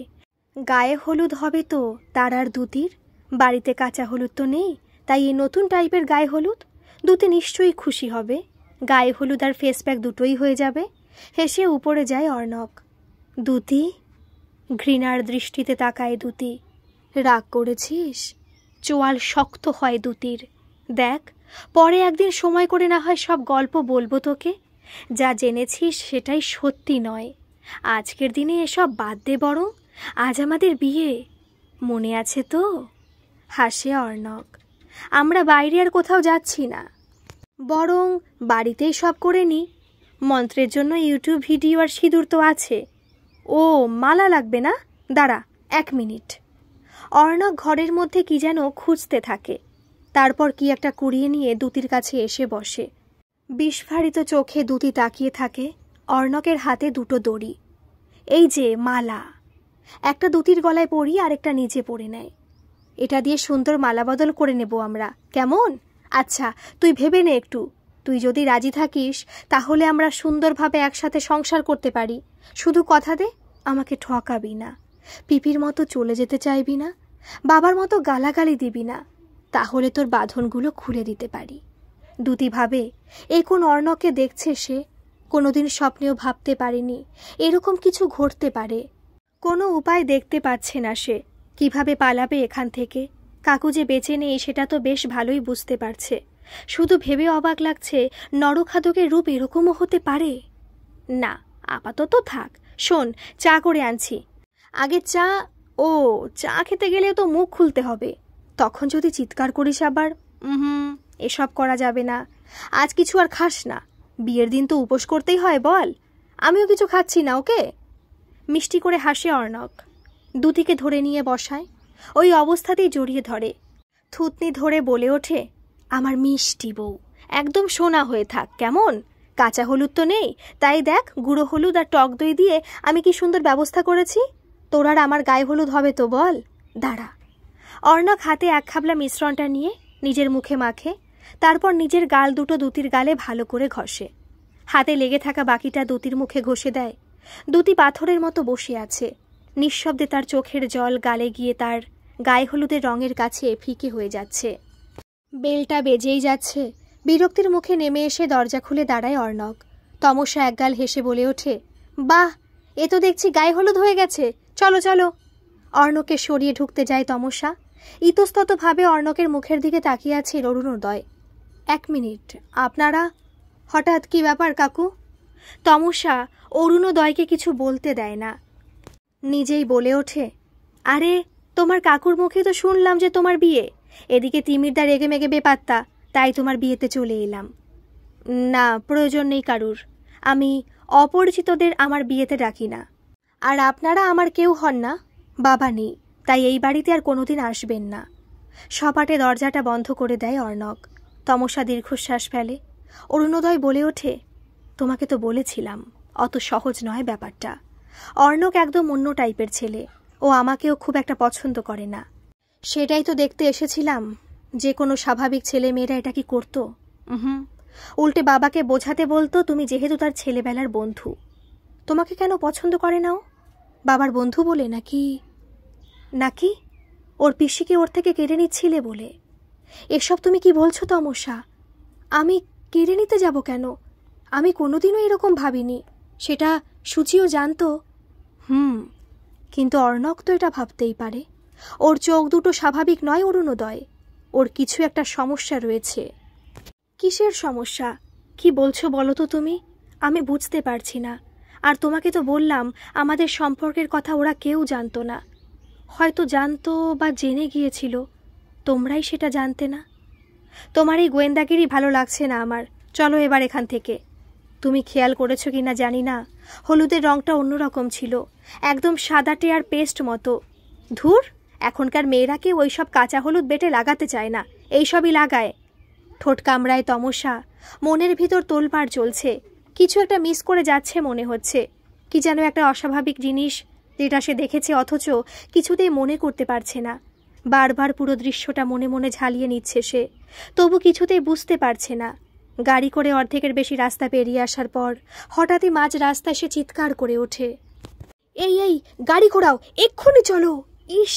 গায়ে হলুদ হবে তো তার আর দ্যুতির। বাড়িতে কাঁচা হলুদ তো নেই, তাই এই নতুন টাইপের গায়ে হলুদ। দ্যুতি নিশ্চয়ই খুশি হবে। গায়ে হলুদ আর ফেস প্যাক দুটোই হয়ে যাবে। হেসে উপরে যায় অর্ণক। দ্যুতি? ঘৃণার দৃষ্টিতে তাকায় দ্যুতি। রাগ করেছিস? চোয়াল শক্ত হয় দ্যুতির। দেখ, পরে একদিন সময় করে না হয় সব গল্প বলবো তোকে। যা জেনেছিস সেটাই সত্যি নয়। আজকের দিনে এসব বাদ দে বরং। আজ আমাদের বিয়ে, মনে আছে তো? হাসে অর্ণক। আমরা বাইরে আর কোথাও যাচ্ছি না, বরং বাড়িতেই সব করে নি। মন্ত্রের জন্য ইউটিউব ভিডিও আর সিঁদুর তো আছে। ও, মালা লাগবে না? দাঁড়া 1 মিনিট। অর্ণক ঘরের মধ্যে কি যেন খুঁজতে থাকে। তারপর কি একটা কুড়িয়ে নিয়ে দ্যুতির কাছে এসে বসে। বিস্ফারিত চোখে দ্যুতি তাকিয়ে থাকে। অর্ণকের হাতে 2টো দড়ি। এই যে মালা, একটা দ্যুতির গলায় পরি আর একটা নিচে পরে নেয়। এটা দিয়ে সুন্দর মালা বদল করে নেব আমরা, কেমন? আচ্ছা, তুই ভেবে নে একটু। তুই যদি রাজি থাকিস তাহলে আমরা সুন্দরভাবে একসাথে সংসার করতে পারি। শুধু কথা দে, আমাকে ঠকাবি না। পিপির মতো চলে যেতে চাইবি না। বাবার মতো গালাগালি দিবি না। তাহলে তোর বাঁধনগুলো খুলে দিতে পারি। দ্যুতি ভাবে, এই কোন অর্ণককে দেখছে সে। কোনোদিন স্বপ্নেও ভাবতে পারেনি এরকম কিছু ঘটতে পারে। কোনো উপায় দেখতে পাচ্ছে না সে। কিভাবে পালাবে এখান থেকে। কাকু যে বেঁচে নেই সেটা তো বেশ ভালোই বুঝতে পারছে। শুধু ভেবে অবাক লাগছে নরখাদকের রূপ এরকমও হতে পারে। না, আপাতত থাক। শোন, চা করে আনছি। আগে চা? ও, চা খেতে গেলেও তো মুখ খুলতে হবে। তখন যদি চিৎকার করিস আবার। এসব করা যাবে না। আজ কিছু আর খাস না। বিয়ের দিন তো উপোস করতেই হয় বল। আমিও কিছু খাচ্ছি না, ওকে? মিষ্টি করে হাসে অর্ণক। দ্যুতিকে ধরে নিয়ে বসায়। ওই অবস্থাতেই জড়িয়ে ধরে। থুতনি ধরে বলে ওঠে, আমার মিষ্টি বউ, একদম সোনা হয়ে থাক কেমন। কাঁচা হলুদ তো নেই, তাই দেখ গুঁড়ো হলুদ আর টক দই দিয়ে আমি কি সুন্দর ব্যবস্থা করেছি। তোর আর আমার গায়ে হলুদ হবে তো বল? দাঁড়া। অর্ণব হাতে এক খাবলা মিশ্রণটা নিয়ে নিজের মুখে মাখে, তারপর নিজের গাল দুটো দুতির গালে ভালো করে ঘষে। হাতে লেগে থাকা বাকিটা দুতির মুখে ঘষে দেয়। দুতি পাথরের মতো বসে আছে, নিঃশব্দে তার চোখের জল গালে গিয়ে তার গায়ে হলুদের রঙের কাছে ফিকে হয়ে যাচ্ছে। বেলটা বেজেই যাচ্ছে। বিরক্তির মুখে নেমে এসে দরজা খুলে দাঁড়ায় অর্ণব। তমসা একগাল হেসে বলে ওঠে, বাহ, এ তো দেখছি গায়ে হলুদ হয়ে গেছে, চলো চলো। অর্ণবকে সরিয়ে ঢুকতে যায় তমসা। ইতস্ততভাবে অর্ণবের মুখের দিকে তাকিয়ে আছে অরুণোদয়। 1 মিনিট, আপনারা? হঠাৎ কি ব্যাপার কাকু? তমসা অরুণোদয়কে কিছু বলতে দেয় না, নিজেই বলে ওঠে, আরে তোমার কাকুর মুখে তো শুনলাম যে তোমার বিয়ে। এদিকে তিমিরদা রেগে মেগে বেপাত্তা, তাই তোমার বিয়েতে চলে এলাম। না, প্রয়োজন নেই কারুর। আমি অপরিচিতদের আমার বিয়েতে ডাকি না। আর আপনারা আমার কেউ হন না, বাবা নেই, তাই এই বাড়িতে আর কোনোদিন আসবেন না। সপাটে দরজাটা বন্ধ করে দেয় অর্ণব। তমসা দীর্ঘশ্বাস ফেলে। অরুণোদয় বলে ওঠে, তোমাকে তো বলেছিলাম অত সহজ নয় ব্যাপারটা। অর্ণব একদম অন্য টাইপের ছেলে, ও আমাকেও খুব একটা পছন্দ করে না। সেটাই তো দেখতে এসেছিলাম, যে কোনো স্বাভাবিক ছেলে মেয়েরা এটা কি করতো? উল্টে বাবাকে বোঝাতে বলতো তুমি যেহেতু তার ছেলেবেলার বন্ধু। তোমাকে কেন পছন্দ করে নাও? বাবার বন্ধু বলে নাকি? নাকি ওর পিসিকে ওর থেকে কেড়ে নিচ্ছিলে বলে? এসব তুমি কি বলছো তমসা? আমি কেড়ে নিতে যাব কেন? আমি কোনোদিনও এরকম ভাবিনি। সেটা সুচিও জানতো। কিন্তু অর্ণব তো এটা ভাবতেই পারে। ওর চোখ দুটো স্বাভাবিক নয় অরুণোদয়, ওর কিছু একটা সমস্যা রয়েছে। কিসের সমস্যা? কি বলছো বলো তো তুমি? আমি বুঝতে পারছি না। আর তোমাকে তো বললাম আমাদের সম্পর্কের কথা ওরা কেউ জানতো না। হয়তো জানতো বা জেনে গিয়েছিল, তোমরাই সেটা জানতে না। তোমার এই গোয়েন্দাগিরি ভালো লাগছে না আমার, চলো এবার এখান থেকে। তুমি খেয়াল করেছো কিনা জানি না, হলুদের রংটা অন্যরকম ছিল, একদম সাদাটে আর পেস্ট মতো। ধুর, এখনকার মেয়েরা কেউ ওইসব কাঁচা হলুদ বেটে লাগাতে চায় না, এইসবই লাগায়। ঠোঁট কামড়ায় তমসা। মনের ভিতর তোলপাড় চলছে, কিছু একটা মিস করে যাচ্ছে মনে হচ্ছে। কি যেন একটা অস্বাভাবিক জিনিস, যেটা সে দেখেছে অথচ কিছুতেই মনে করতে পারছে না। বারবার পুরো দৃশ্যটা মনে মনে ঝালিয়ে নিচ্ছে সে, তবু কিছুতেই বুঝতে পারছে না। গাড়ি করে অর্ধেকের বেশি রাস্তা পেরিয়ে আসার পর হঠাৎই মাঝ রাস্তায় সে চিৎকার করে ওঠে, এই এই, গাড়ি ঘোরাও, এক্ষুনি চলো। ইস,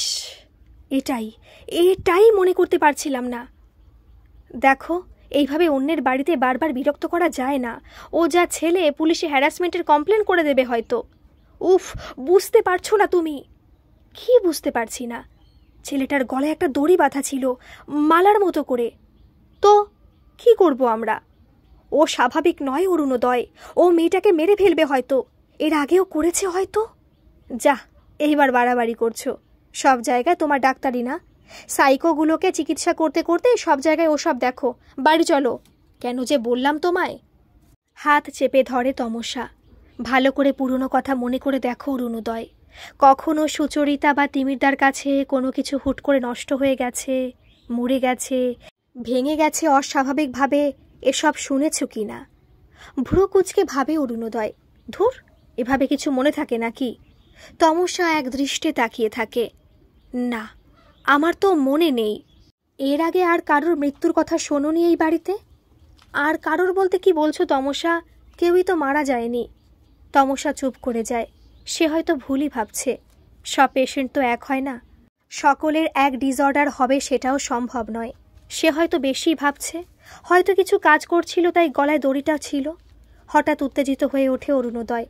এটাই মনে করতে পারছিলাম না। দেখো, এইভাবে অন্যের বাড়িতে বারবার বিরক্ত করা যায় না। ও যা ছেলে, পুলিশে হ্যারাসমেন্টের কমপ্লেন করে দেবে হয়তো। উফ, বুঝতে পারছো না তুমি? কি বুঝতে পারছি না? ছেলেটার গলায় একটা দড়ি বাঁধা ছিল মালার মতো করে। তো কি করব আমরা? ও স্বাভাবিক নয় অরুণোদয়, ও মেয়েটাকে মেরে ফেলবে হয়তো, এর আগেও করেছে হয়তো। যা, এইবার বাড়াবাড়ি করছো। সব জায়গায় তোমার ডাক্তারি না? সাইকোগুলোকে চিকিৎসা করতে করতে সব জায়গায় ওসব দেখো। বাড়ি চলো। কেন যে বললাম তোমায়। হাত চেপে ধরে তমসা। ভালো করে পুরনো কথা মনে করে দেখো অরুণোদয়, কখনো সুচরিতা বা তিমিরদার কাছে কোনো কিছু হুট করে নষ্ট হয়ে গেছে, মরে গেছে, ভেঙে গেছে অস্বাভাবিকভাবে, এসব শুনেছ কি না? ভ্রু কুচকে ভাবে অরুণোদয়, ধুর, এভাবে কিছু মনে থাকে নাকি? তমসা এক দৃষ্টে তাকিয়ে থাকে। না, আমার তো মনে নেই। এর আগে আর কারোর মৃত্যুর কথা শোনোনি এই বাড়িতে? আর কারোর বলতে কি বলছো তমসা? কেউই তো মারা যায়নি। তমসা চুপ করে যায়। সে হয়তো ভুলই ভাবছে। সব পেশেন্ট তো এক হয় না, সকলের এক ডিসঅর্ডার হবে সেটাও সম্ভব নয়। সে হয়তো বেশি ভাবছে, হয়তো কিছু কাজ করছিল তাই গলায় দড়িটা ছিল। হঠাৎ উত্তেজিত হয়ে ওঠে অরুণোদয়।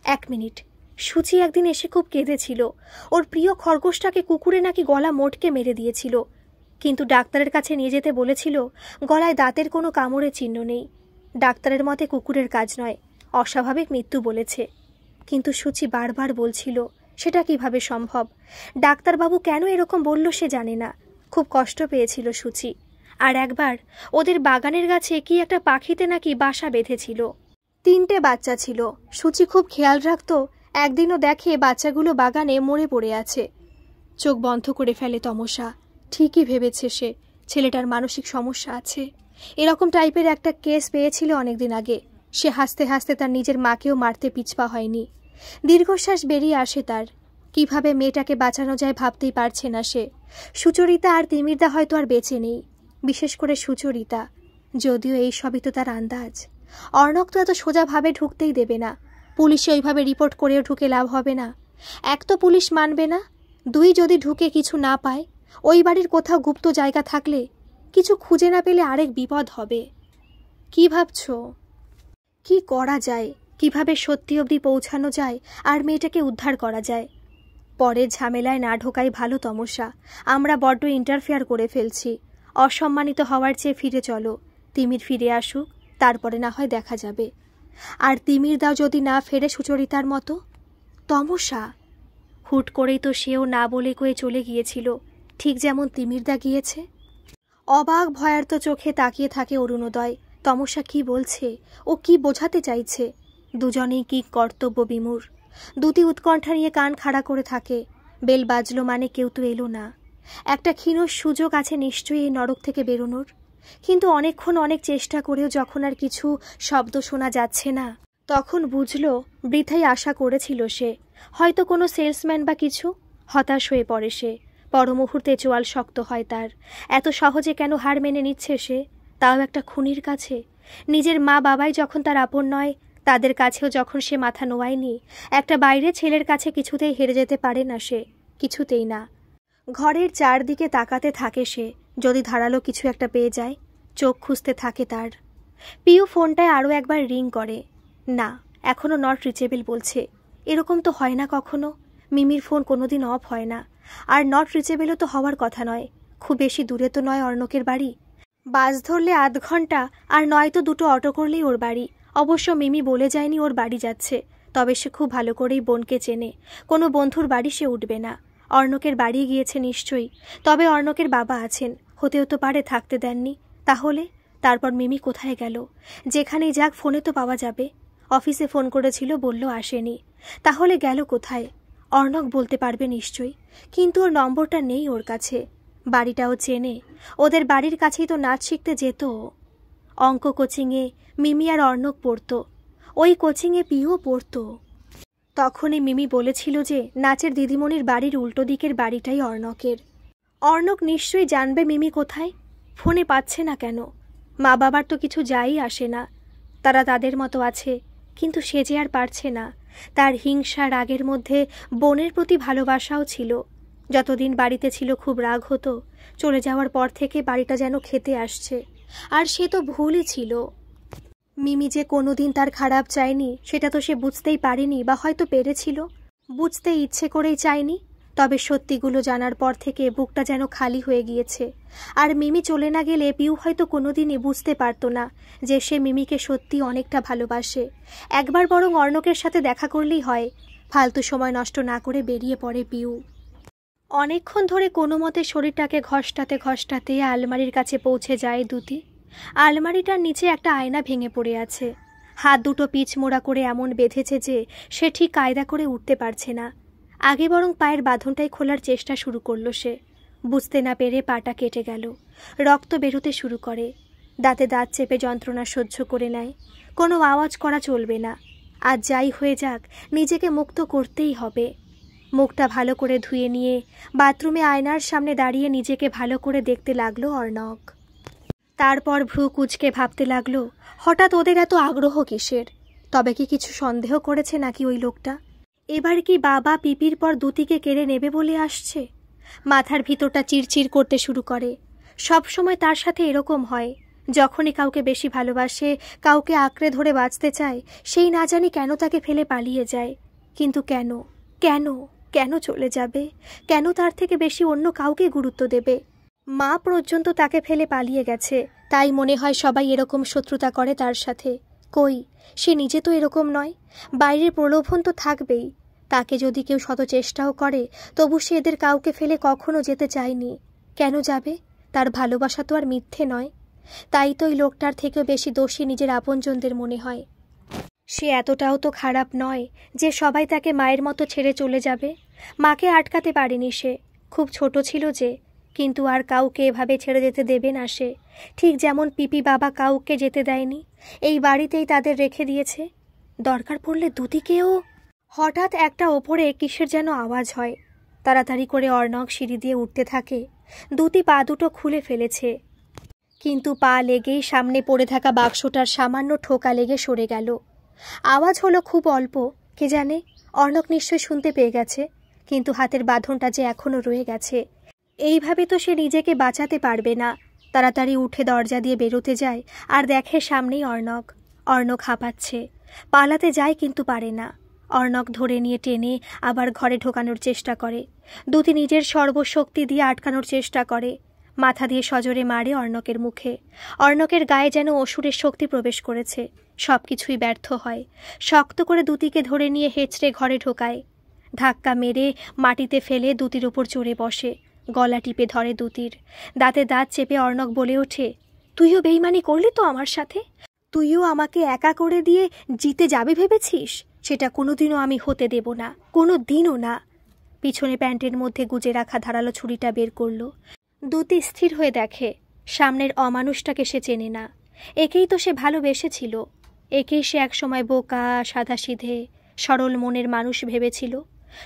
1 মিনিট, সুচি একদিন এসে খুব কেঁদেছিল। ওর প্রিয় খরগোশটাকে কুকুরে নাকি গলা মোটকে মেরে দিয়েছিল, কিন্তু ডাক্তারের কাছে নিয়ে যেতে বলেছিল। গলায় দাঁতের কোনো কামড়ের চিহ্ন নেই। ডাক্তারের মতে কুকুরের কাজ নয়, অস্বাভাবিক মৃত্যু বলেছে। কিন্তু সুচি বারবার বলছিল সেটা কিভাবে সম্ভব। ডাক্তারবাবু কেন এরকম বলল সে জানে না। খুব কষ্ট পেয়েছিল সুচি। আর একবার ওদের বাগানের গাছে কি একটা পাখিতে নাকি বাসা বেঁধেছিল। 3টে বাচ্চা ছিল। সুচি খুব খেয়াল রাখত। একদিনও দেখে বাচ্চাগুলো বাগানে মরে পড়ে আছে। চোখ বন্ধ করে ফেলে তমসা। ঠিকই ভেবেছে সে, ছেলেটার মানসিক সমস্যা আছে। এরকম টাইপের একটা কেস পেয়েছিল অনেকদিন আগে। সে হাসতে হাসতে তার নিজের মাকেও মারতে পিছপা হয়নি। দীর্ঘশ্বাস বেরিয়ে আসে তার। কিভাবে মেয়েটাকে বাঁচানো যায় ভাবতেই পারছে না সে। সুচরিতা আর তিমিরদা হয়তো আর বেঁচে নেই, বিশেষ করে সুচরিতা। যদিও এই সবই তো তার আন্দাজ। অর্ণব তো এত সোজাভাবে ঢুকতেই দেবে না। পুলিশে ওইভাবে রিপোর্ট করেও ঢুকে লাভ হবে না। এক তো পুলিশ মানবে না, দুই যদি ঢুকে কিছু না পায়, ওই বাড়ির কোথাও গুপ্ত জায়গা থাকলে কিছু খুঁজে না পেলে আরেক বিপদ হবে। কি ভাবছ? কি করা যায়? কিভাবে সত্যি অবধি পৌঁছানো যায় আর মেয়েটাকে উদ্ধার করা যায়? পরের ঝামেলায় না ঢোকাই ভালো তমসা। আমরা বড্ড ইন্টারফেয়ার করে ফেলছি। অসম্মানিত হওয়ার চেয়ে ফিরে চলো। তিমির ফিরে আসুক, তারপরে না হয় দেখা যাবে। আর তিমিরদাও যদি না ফেরে সুচরিতার মতো। তমসা, হুট করেই তো সেও না বলে কয়ে চলে গিয়েছিল, ঠিক যেমন তিমিরদা গিয়েছে। অবাক ভয়ার্ত চোখে তাকিয়ে থাকে অরুণোদয়। তমসা কি বলছে, ও কি বোঝাতে চাইছে? দুজনেই কি কর্তব্য বিমূঢ়। দুটি উৎকণ্ঠা নিয়ে কান খাড়া করে থাকে। বেল বাজলো মানে কেউ তো এলো না। একটা ক্ষীণ সুযোগ আছে নিশ্চয়ই এই নরক থেকে বেরোনোর। কিন্তু অনেকক্ষণ অনেক চেষ্টা করেও যখন আর কিছু শব্দ শোনা যাচ্ছে না, তখন বুঝল বৃথাই আশা করেছিল সে। হয়তো কোনো সেলসম্যান বা কিছু। হতাশ হয়ে পড়ে সে। পর মুহূর্তে চোয়াল শক্ত হয় তার। এত সহজে কেন হার মেনে নিচ্ছে সে, তাও একটা খুনির কাছে? নিজের মা বাবাই যখন তার আপন নয়, তাদের কাছেও যখন সে মাথা নোয়ায়নি, একটা বাইরের ছেলের কাছে কিছুতেই হেরে যেতে পারে না সে, কিছুতেই না। ঘরের চারদিকে তাকাতে থাকে সে, যদি ধারালো কিছু একটা পেয়ে যায়। চোখ খুঁজতে থাকে তার। পিউ ফোনটায় আরও একবার রিং করে। না, এখনও নট রিচেবল বলছে। এরকম তো হয় না কখনো। মিমির ফোন কোনোদিন অফ হয় না। আর নট রিচেবলও তো হওয়ার কথা নয়। খুব বেশি দূরে তো নয় অর্ণকের বাড়ি। বাস ধরলে আধ ঘন্টা, আর নয়তো দুটো অটো করলেই ওর বাড়ি। অবশ্য মিমি বলে যায়নি ওর বাড়ি যাচ্ছে, তবে সে খুব ভালো করেই বোনকে চেনে। কোনো বন্ধুর বাড়ি সে উঠবে না। অর্ণকের বাড়ি গিয়েছে নিশ্চয়ই। তবে অর্ণকের বাবা আছেন, হতেও তো পারে থাকতে দেননি। তাহলে তারপর মিমি কোথায় গেল? যেখানেই যাক ফোনে তো পাওয়া যাবে। অফিসে ফোন করেছিল, বলল আসেনি। তাহলে গেল কোথায়? অর্ণক বলতে পারবে নিশ্চয়ই, কিন্তু ওর নম্বরটা নেই ওর কাছে। বাড়িটাও চেনে, ওদের বাড়ির কাছেই তো নাচ শিখতে যেত। অঙ্ক কোচিংয়ে মিমি আর অর্ণক পড়তো, ওই কোচিংয়ে পিও পড়তো। তখনই মিমি বলেছিল যে নাচের দিদিমণির বাড়ির উল্টো দিকের বাড়িটাই অর্ণকের। অর্ণক নিশ্চয়ই জানবে মিমি কোথায়। ফোনে পাচ্ছে না কেন? মা বাবার তো কিছু যাই আসে না, তারা তাদের মতো আছে। কিন্তু সে যে আর পারছে না। তার হিংসা রাগের মধ্যে বোনের প্রতি ভালোবাসাও ছিল। যতদিন বাড়িতে ছিল খুব রাগ হতো, চলে যাওয়ার পর থেকে বাড়িটা যেন খেতে আসছে। আর সে তো ভুলই ছিল। মিমি যে কোনোদিন তার খারাপ চায়নি সেটা তো সে বুঝতেই পারেনি, বা হয়তো পেরেছিল। বুঝতে ইচ্ছে করেই চায়নি। তবে সত্যিগুলো জানার পর থেকে বুকটা যেন খালি হয়ে গিয়েছে। আর মিমি চলে না গেলে পিউ হয়তো কোনোদিনই বুঝতে পারতো না যে সে মিমিকে সত্যি অনেকটা ভালোবাসে। একবার বরং অর্ণকের সাথে দেখা করলেই হয়। ফালতু সময় নষ্ট না করে বেরিয়ে পড়ে পিউ। অনেকক্ষণ ধরে কোনো মতে শরীরটাকে ঘষ্টাতে ঘষ্টাতে আলমারির কাছে পৌঁছে যায় দুটি। আলমারিটার নিচে একটা আয়না ভেঙে পড়ে আছে। হাত দুটো পিচ মোড়া করে এমন বেঁধেছে যে সে ঠিক কায়দা করে উঠতে পারছে না। আগে বরং পায়ের বাঁধনটাই খোলার চেষ্টা শুরু করলো সে। বুঝতে না পেরে পাটা কেটে গেল। রক্ত বেরোতে শুরু করে। দাঁতে দাঁত চেপে যন্ত্রণা সহ্য করে নেয়। কোনো আওয়াজ করা চলবে না। আজ যাই হয়ে যাক, নিজেকে মুক্ত করতেই হবে। মুখটা ভালো করে ধুয়ে নিয়ে বাথরুমে আয়নার সামনে দাঁড়িয়ে নিজেকে ভালো করে দেখতে লাগলো অর্ণক। তারপর ভ্রু কুঁচকে ভাবতে লাগলো, হঠাৎ ওদের এত আগ্রহ কিসের? তবে কি কিছু সন্দেহ করেছে নাকি ওই লোকটা? এবার কি বাবা পিপির পর দুটিকে কেড়ে নেবে বলে আসছে? মাথার ভিতরটা চিরচির করতে শুরু করে। সব সময় তার সাথে এরকম হয়। যখনই কাউকে বেশি ভালোবাসে, কাউকে আঁকড়ে ধরে বাঁচতে চায়, সেই না জানি কেন তাকে ফেলে পালিয়ে যায়। কিন্তু কেন কেন কেন চলে যাবে? কেন তার থেকে বেশি অন্য কাউকে গুরুত্ব দেবে? মা পর্যন্ত তাকে ফেলে পালিয়ে গেছে, তাই মনে হয় সবাই এরকম শত্রুতা করে তার সাথে। কই, সে নিজে তো এরকম নয়। বাইরের প্রলোভন তো থাকবেই। তাকে যদি কেউ শত চেষ্টাও করে, তবু সে এদের কাউকে ফেলে কখনো যেতে চায়নি। কেন যাবে? তার ভালোবাসা তো আর মিথ্যে নয়। তাই তো ওই লোকটার থেকেও বেশি দোষী নিজের আপনজনদের মনে হয়। সে এতটাও তো খারাপ নয় যে সবাই তাকে মায়ের মতো ছেড়ে চলে যাবে। মাকে আটকাতে পারেনি সে, খুব ছোট ছিল যে। কিন্তু আর কাউকে এভাবে ছেড়ে যেতে দেবে না সে, ঠিক যেমন পিপি বাবা কাউকে যেতে দেয়নি, এই বাড়িতেই তাদের রেখে দিয়েছে। দরকার পড়লে দুদিকেও। হঠাৎ একটা ওপরে কিসের যেন আওয়াজ হয়। তাড়াতাড়ি করে অর্ণব সিঁড়ি দিয়ে উঠতে থাকে। দুটি পা দুটো খুলে ফেলেছে, কিন্তু পা লেগেই সামনে পড়ে থাকা বাক্সটার সামান্য ঠোকা লেগে সরে গেল। আওয়াজ হলো খুব অল্প, কে জানে, অর্ণব নিশ্চয় শুনতে পেয়ে গেছে, কিন্তু হাতের বাঁধনটা যে এখনও রয়ে গেছে। এইভাবে তো সে নিজেকে বাঁচাতে পারবে না। তাড়াতাড়ি উঠে দরজা দিয়ে বেরোতে যায়, আর দেখে সামনেই অর্ণব। অর্ণব হাঁপাচ্ছে, পালাতে যায় কিন্তু পারে না। অর্ণব ধরে নিয়ে টেনে আবার ঘরে ঢোকানোর চেষ্টা করে। দুটি নিজের সর্বশক্তি দিয়ে আটকানোর চেষ্টা করে। মাথা দিয়ে সজোরে মারে অর্ণবের মুখে। অর্ণবের গায়ে যেন অসুরের শক্তি প্রবেশ করেছে। সব কিছুই ব্যর্থ হয়। শক্ত করে দুটিকে ধরে নিয়ে হেঁচড়ে ঘরে ঢোকায়। ধাক্কা মেরে মাটিতে ফেলে দুটির ওপর চড়ে বসে। গলা টিপে ধরে দুটির। দাঁতে দাঁত চেপে অর্ণব বলে ওঠে, তুইও বেইমানি করলি তো আমার সাথে? তুইও আমাকে একা করে দিয়ে জিতে যাবে ভেবেছিস? সেটা কোনোদিনও আমি হতে দেব না, কোনো দিনও না। পিছনে প্যান্টের মধ্যে গুজে রাখা ধারালো ছুরিটা বের করল। দুটি স্থির হয়ে দেখে সামনের অমানুষটাকে সে চেনে না। একেই তো সে ভালোবেসেছিল। একেই সে একসময় বোকা, সাদাসিধে, সরল মনের মানুষ ভেবেছিল।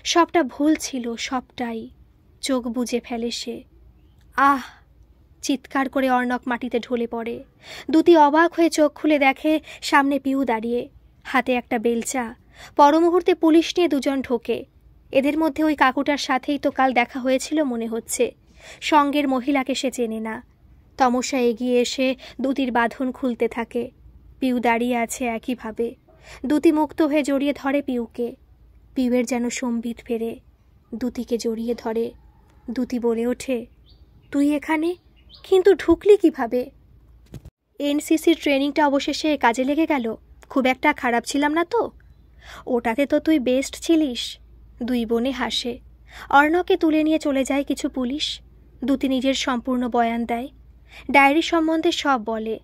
সবটা ভুল ছিল, সবটাই। চোখ বুজে ফেলে সে। আহ! চিৎকার করে অর্ণব মাটিতে ঢলে পড়ে। দুটি অবাক হয়ে চোখ খুলে দেখে সামনে পিউ দাঁড়িয়ে, হাতে একটা বেলচা। পরমুহূর্তে পুলিশ নিয়ে দুজন ঢোকে। এদের মধ্যে ওই কাকুটার সাথেই তো কাল দেখা হয়েছিল মনে হচ্ছে। সঙ্গের মহিলাকে সে চেনে না। তমসা এগিয়ে এসে দুটির বাঁধন খুলতে থাকে। পিউ দাঁড়িয়ে আছে একইভাবে। দুটি মুক্ত হয়ে জড়িয়ে ধরে পিউকে। পিউয়ের যেন সম্বিত ফেরে। দুটিকে জড়িয়ে ধরে। দুটি বলে ওঠে, তুই এখানে? কিন্তু ঢুকলি কিভাবে? এনসিসির ট্রেনিংটা অবশেষে কাজে লেগে গেল। খুব একটা খারাপ ছিলাম না তো? ওটাতে তো তুই বেস্ট ছিলিস। দুই বোনে হাসে। অর্ণবকে তুলে নিয়ে চলে যায় কিছু পুলিশ। দুটি নিজের সম্পূর্ণ বয়ান দেয়। ডায়েরি সম্বন্ধে সব বলে।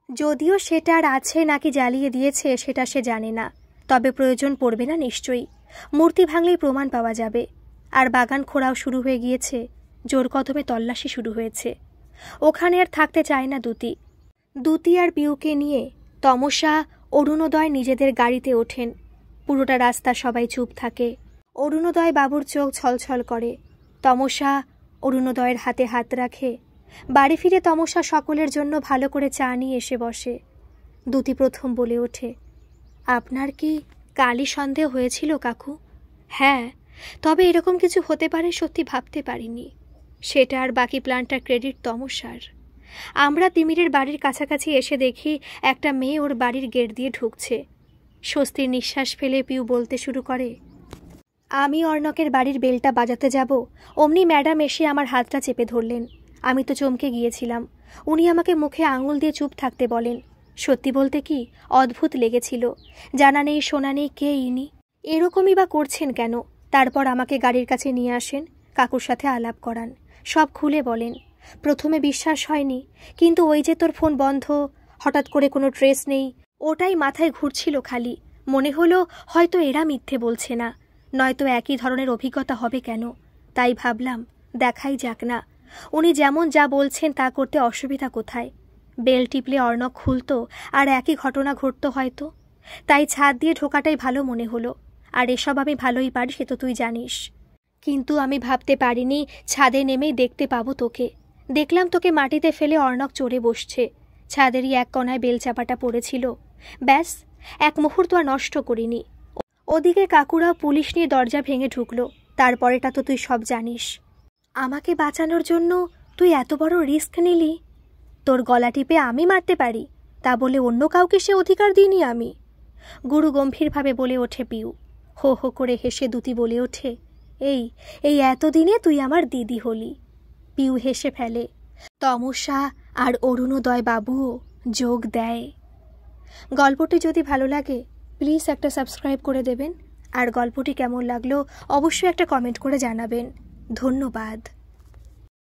যদিও সেটা আর আছে নাকি জ্বালিয়ে দিয়েছে সেটা সে জানে না, তবে প্রয়োজন পড়বে না নিশ্চয়ই। মূর্তি ভাঙলেই প্রমাণ পাওয়া যাবে। আর বাগান খোঁড়াও শুরু হয়ে গিয়েছে। জোর কদমে তল্লাশি শুরু হয়েছে। ওখানে আর থাকতে চায় না দুটি। দুটি আর পিউকে নিয়ে তমসা, অরুণোদয় নিজেদের গাড়িতে ওঠেন। পুরোটা রাস্তা সবাই চুপ থাকে। অরুণোদয় বাবুর চোখ ছলছল করে। তমসা অরুণোদয়ের হাতে হাত রাখে। বাড়ি ফিরে তমসা সকলের জন্য ভালো করে চা নিয়ে এসে বসে। দুটি প্রথম বলে ওঠে, আপনার কি কালই সন্দেহ হয়েছিল কাকু? হ্যাঁ, তবে এরকম কিছু হতে পারে সত্যি ভাবতে পারিনি। সেটা আর বাকি প্ল্যানটার ক্রেডিট তমসার। আমরা তিমিরের বাড়ির কাছাকাছি এসে দেখি একটা মেয়ে ওর বাড়ির গেট দিয়ে ঢুকছে। স্বস্তির নিঃশ্বাস ফেলে পিউ বলতে শুরু করে, আমি অর্ণবের বাড়ির বেলটা বাজাতে যাব, অমনি ম্যাডাম এসে আমার হাতটা চেপে ধরলেন। আমি তো চমকে গিয়েছিলাম। উনি আমাকে মুখে আঙুল দিয়ে চুপ থাকতে বলেন। সত্যি বলতে কি অদ্ভুত লেগেছিল। জানা নেই শোনা নেই কে ইনি, এরকমই বা করছেন কেন। তারপর আমাকে গাড়ির কাছে নিয়ে আসেন, কাকুর সাথে আলাপ করান, সব খুলে বলেন। প্রথমে বিশ্বাস হয়নি, কিন্তু ওই যে তোর ফোন বন্ধ, হঠাৎ করে কোনো ট্রেস নেই, ওটাই মাথায় ঘুরছিল খালি। মনে হলো হয়তো এরা মিথ্যে বলছে না, নয়তো একই ধরনের অভিজ্ঞতা হবে কেন। তাই ভাবলাম দেখাই যাক না। উনি যেমন যা বলছেন তা করতে অসুবিধা কোথায়? বেল টিপলে অর্ণব খুলতো আর একই ঘটনা ঘটতো হয়তো। তাই ছাদ দিয়ে ঢোকাটাই ভালো মনে হলো। আর এসব আমি ভালোই পারি, সে তো তুই জানিস। কিন্তু আমি ভাবতে পারিনি ছাদে নেমেই দেখতে পাবো তোকে। দেখলাম তোকে মাটিতে ফেলে অর্ণব চড়ে বসছে। ছাদেরই এক কোণায় বেলচাপাটা পড়েছিল। ব্যাস, এক মুহূর্ত আর নষ্ট করিনি। ওদিকে কাকুরা পুলিশ নিয়ে দরজা ভেঙে ঢুকলো। তারপরেটা তো তুই সব জানিস। আমাকে বাঁচানোর জন্য তুই এত বড় রিস্ক নিলি? তোর গলা টিপে আমি মারতে পারি, তা বলে অন্য কাউকে সে অধিকার দিইনি আমি। গুরু গম্ভীরভাবে বলে ওঠে পিউ। হো হো করে হেসে দুটি বলে ওঠে, এই এই এতদিনে তুই আমার দিদি হলি। পিউ হেসে ফেলে। তমসা আর অরুণোদয় বাবুও যোগ দেয়। গল্পটি যদি ভালো লাগে প্লিজ একটা সাবস্ক্রাইব করে দেবেন। আর গল্পটি কেমন লাগলো অবশ্যই একটা কমেন্ট করে জানাবেন। ধন্যবাদ।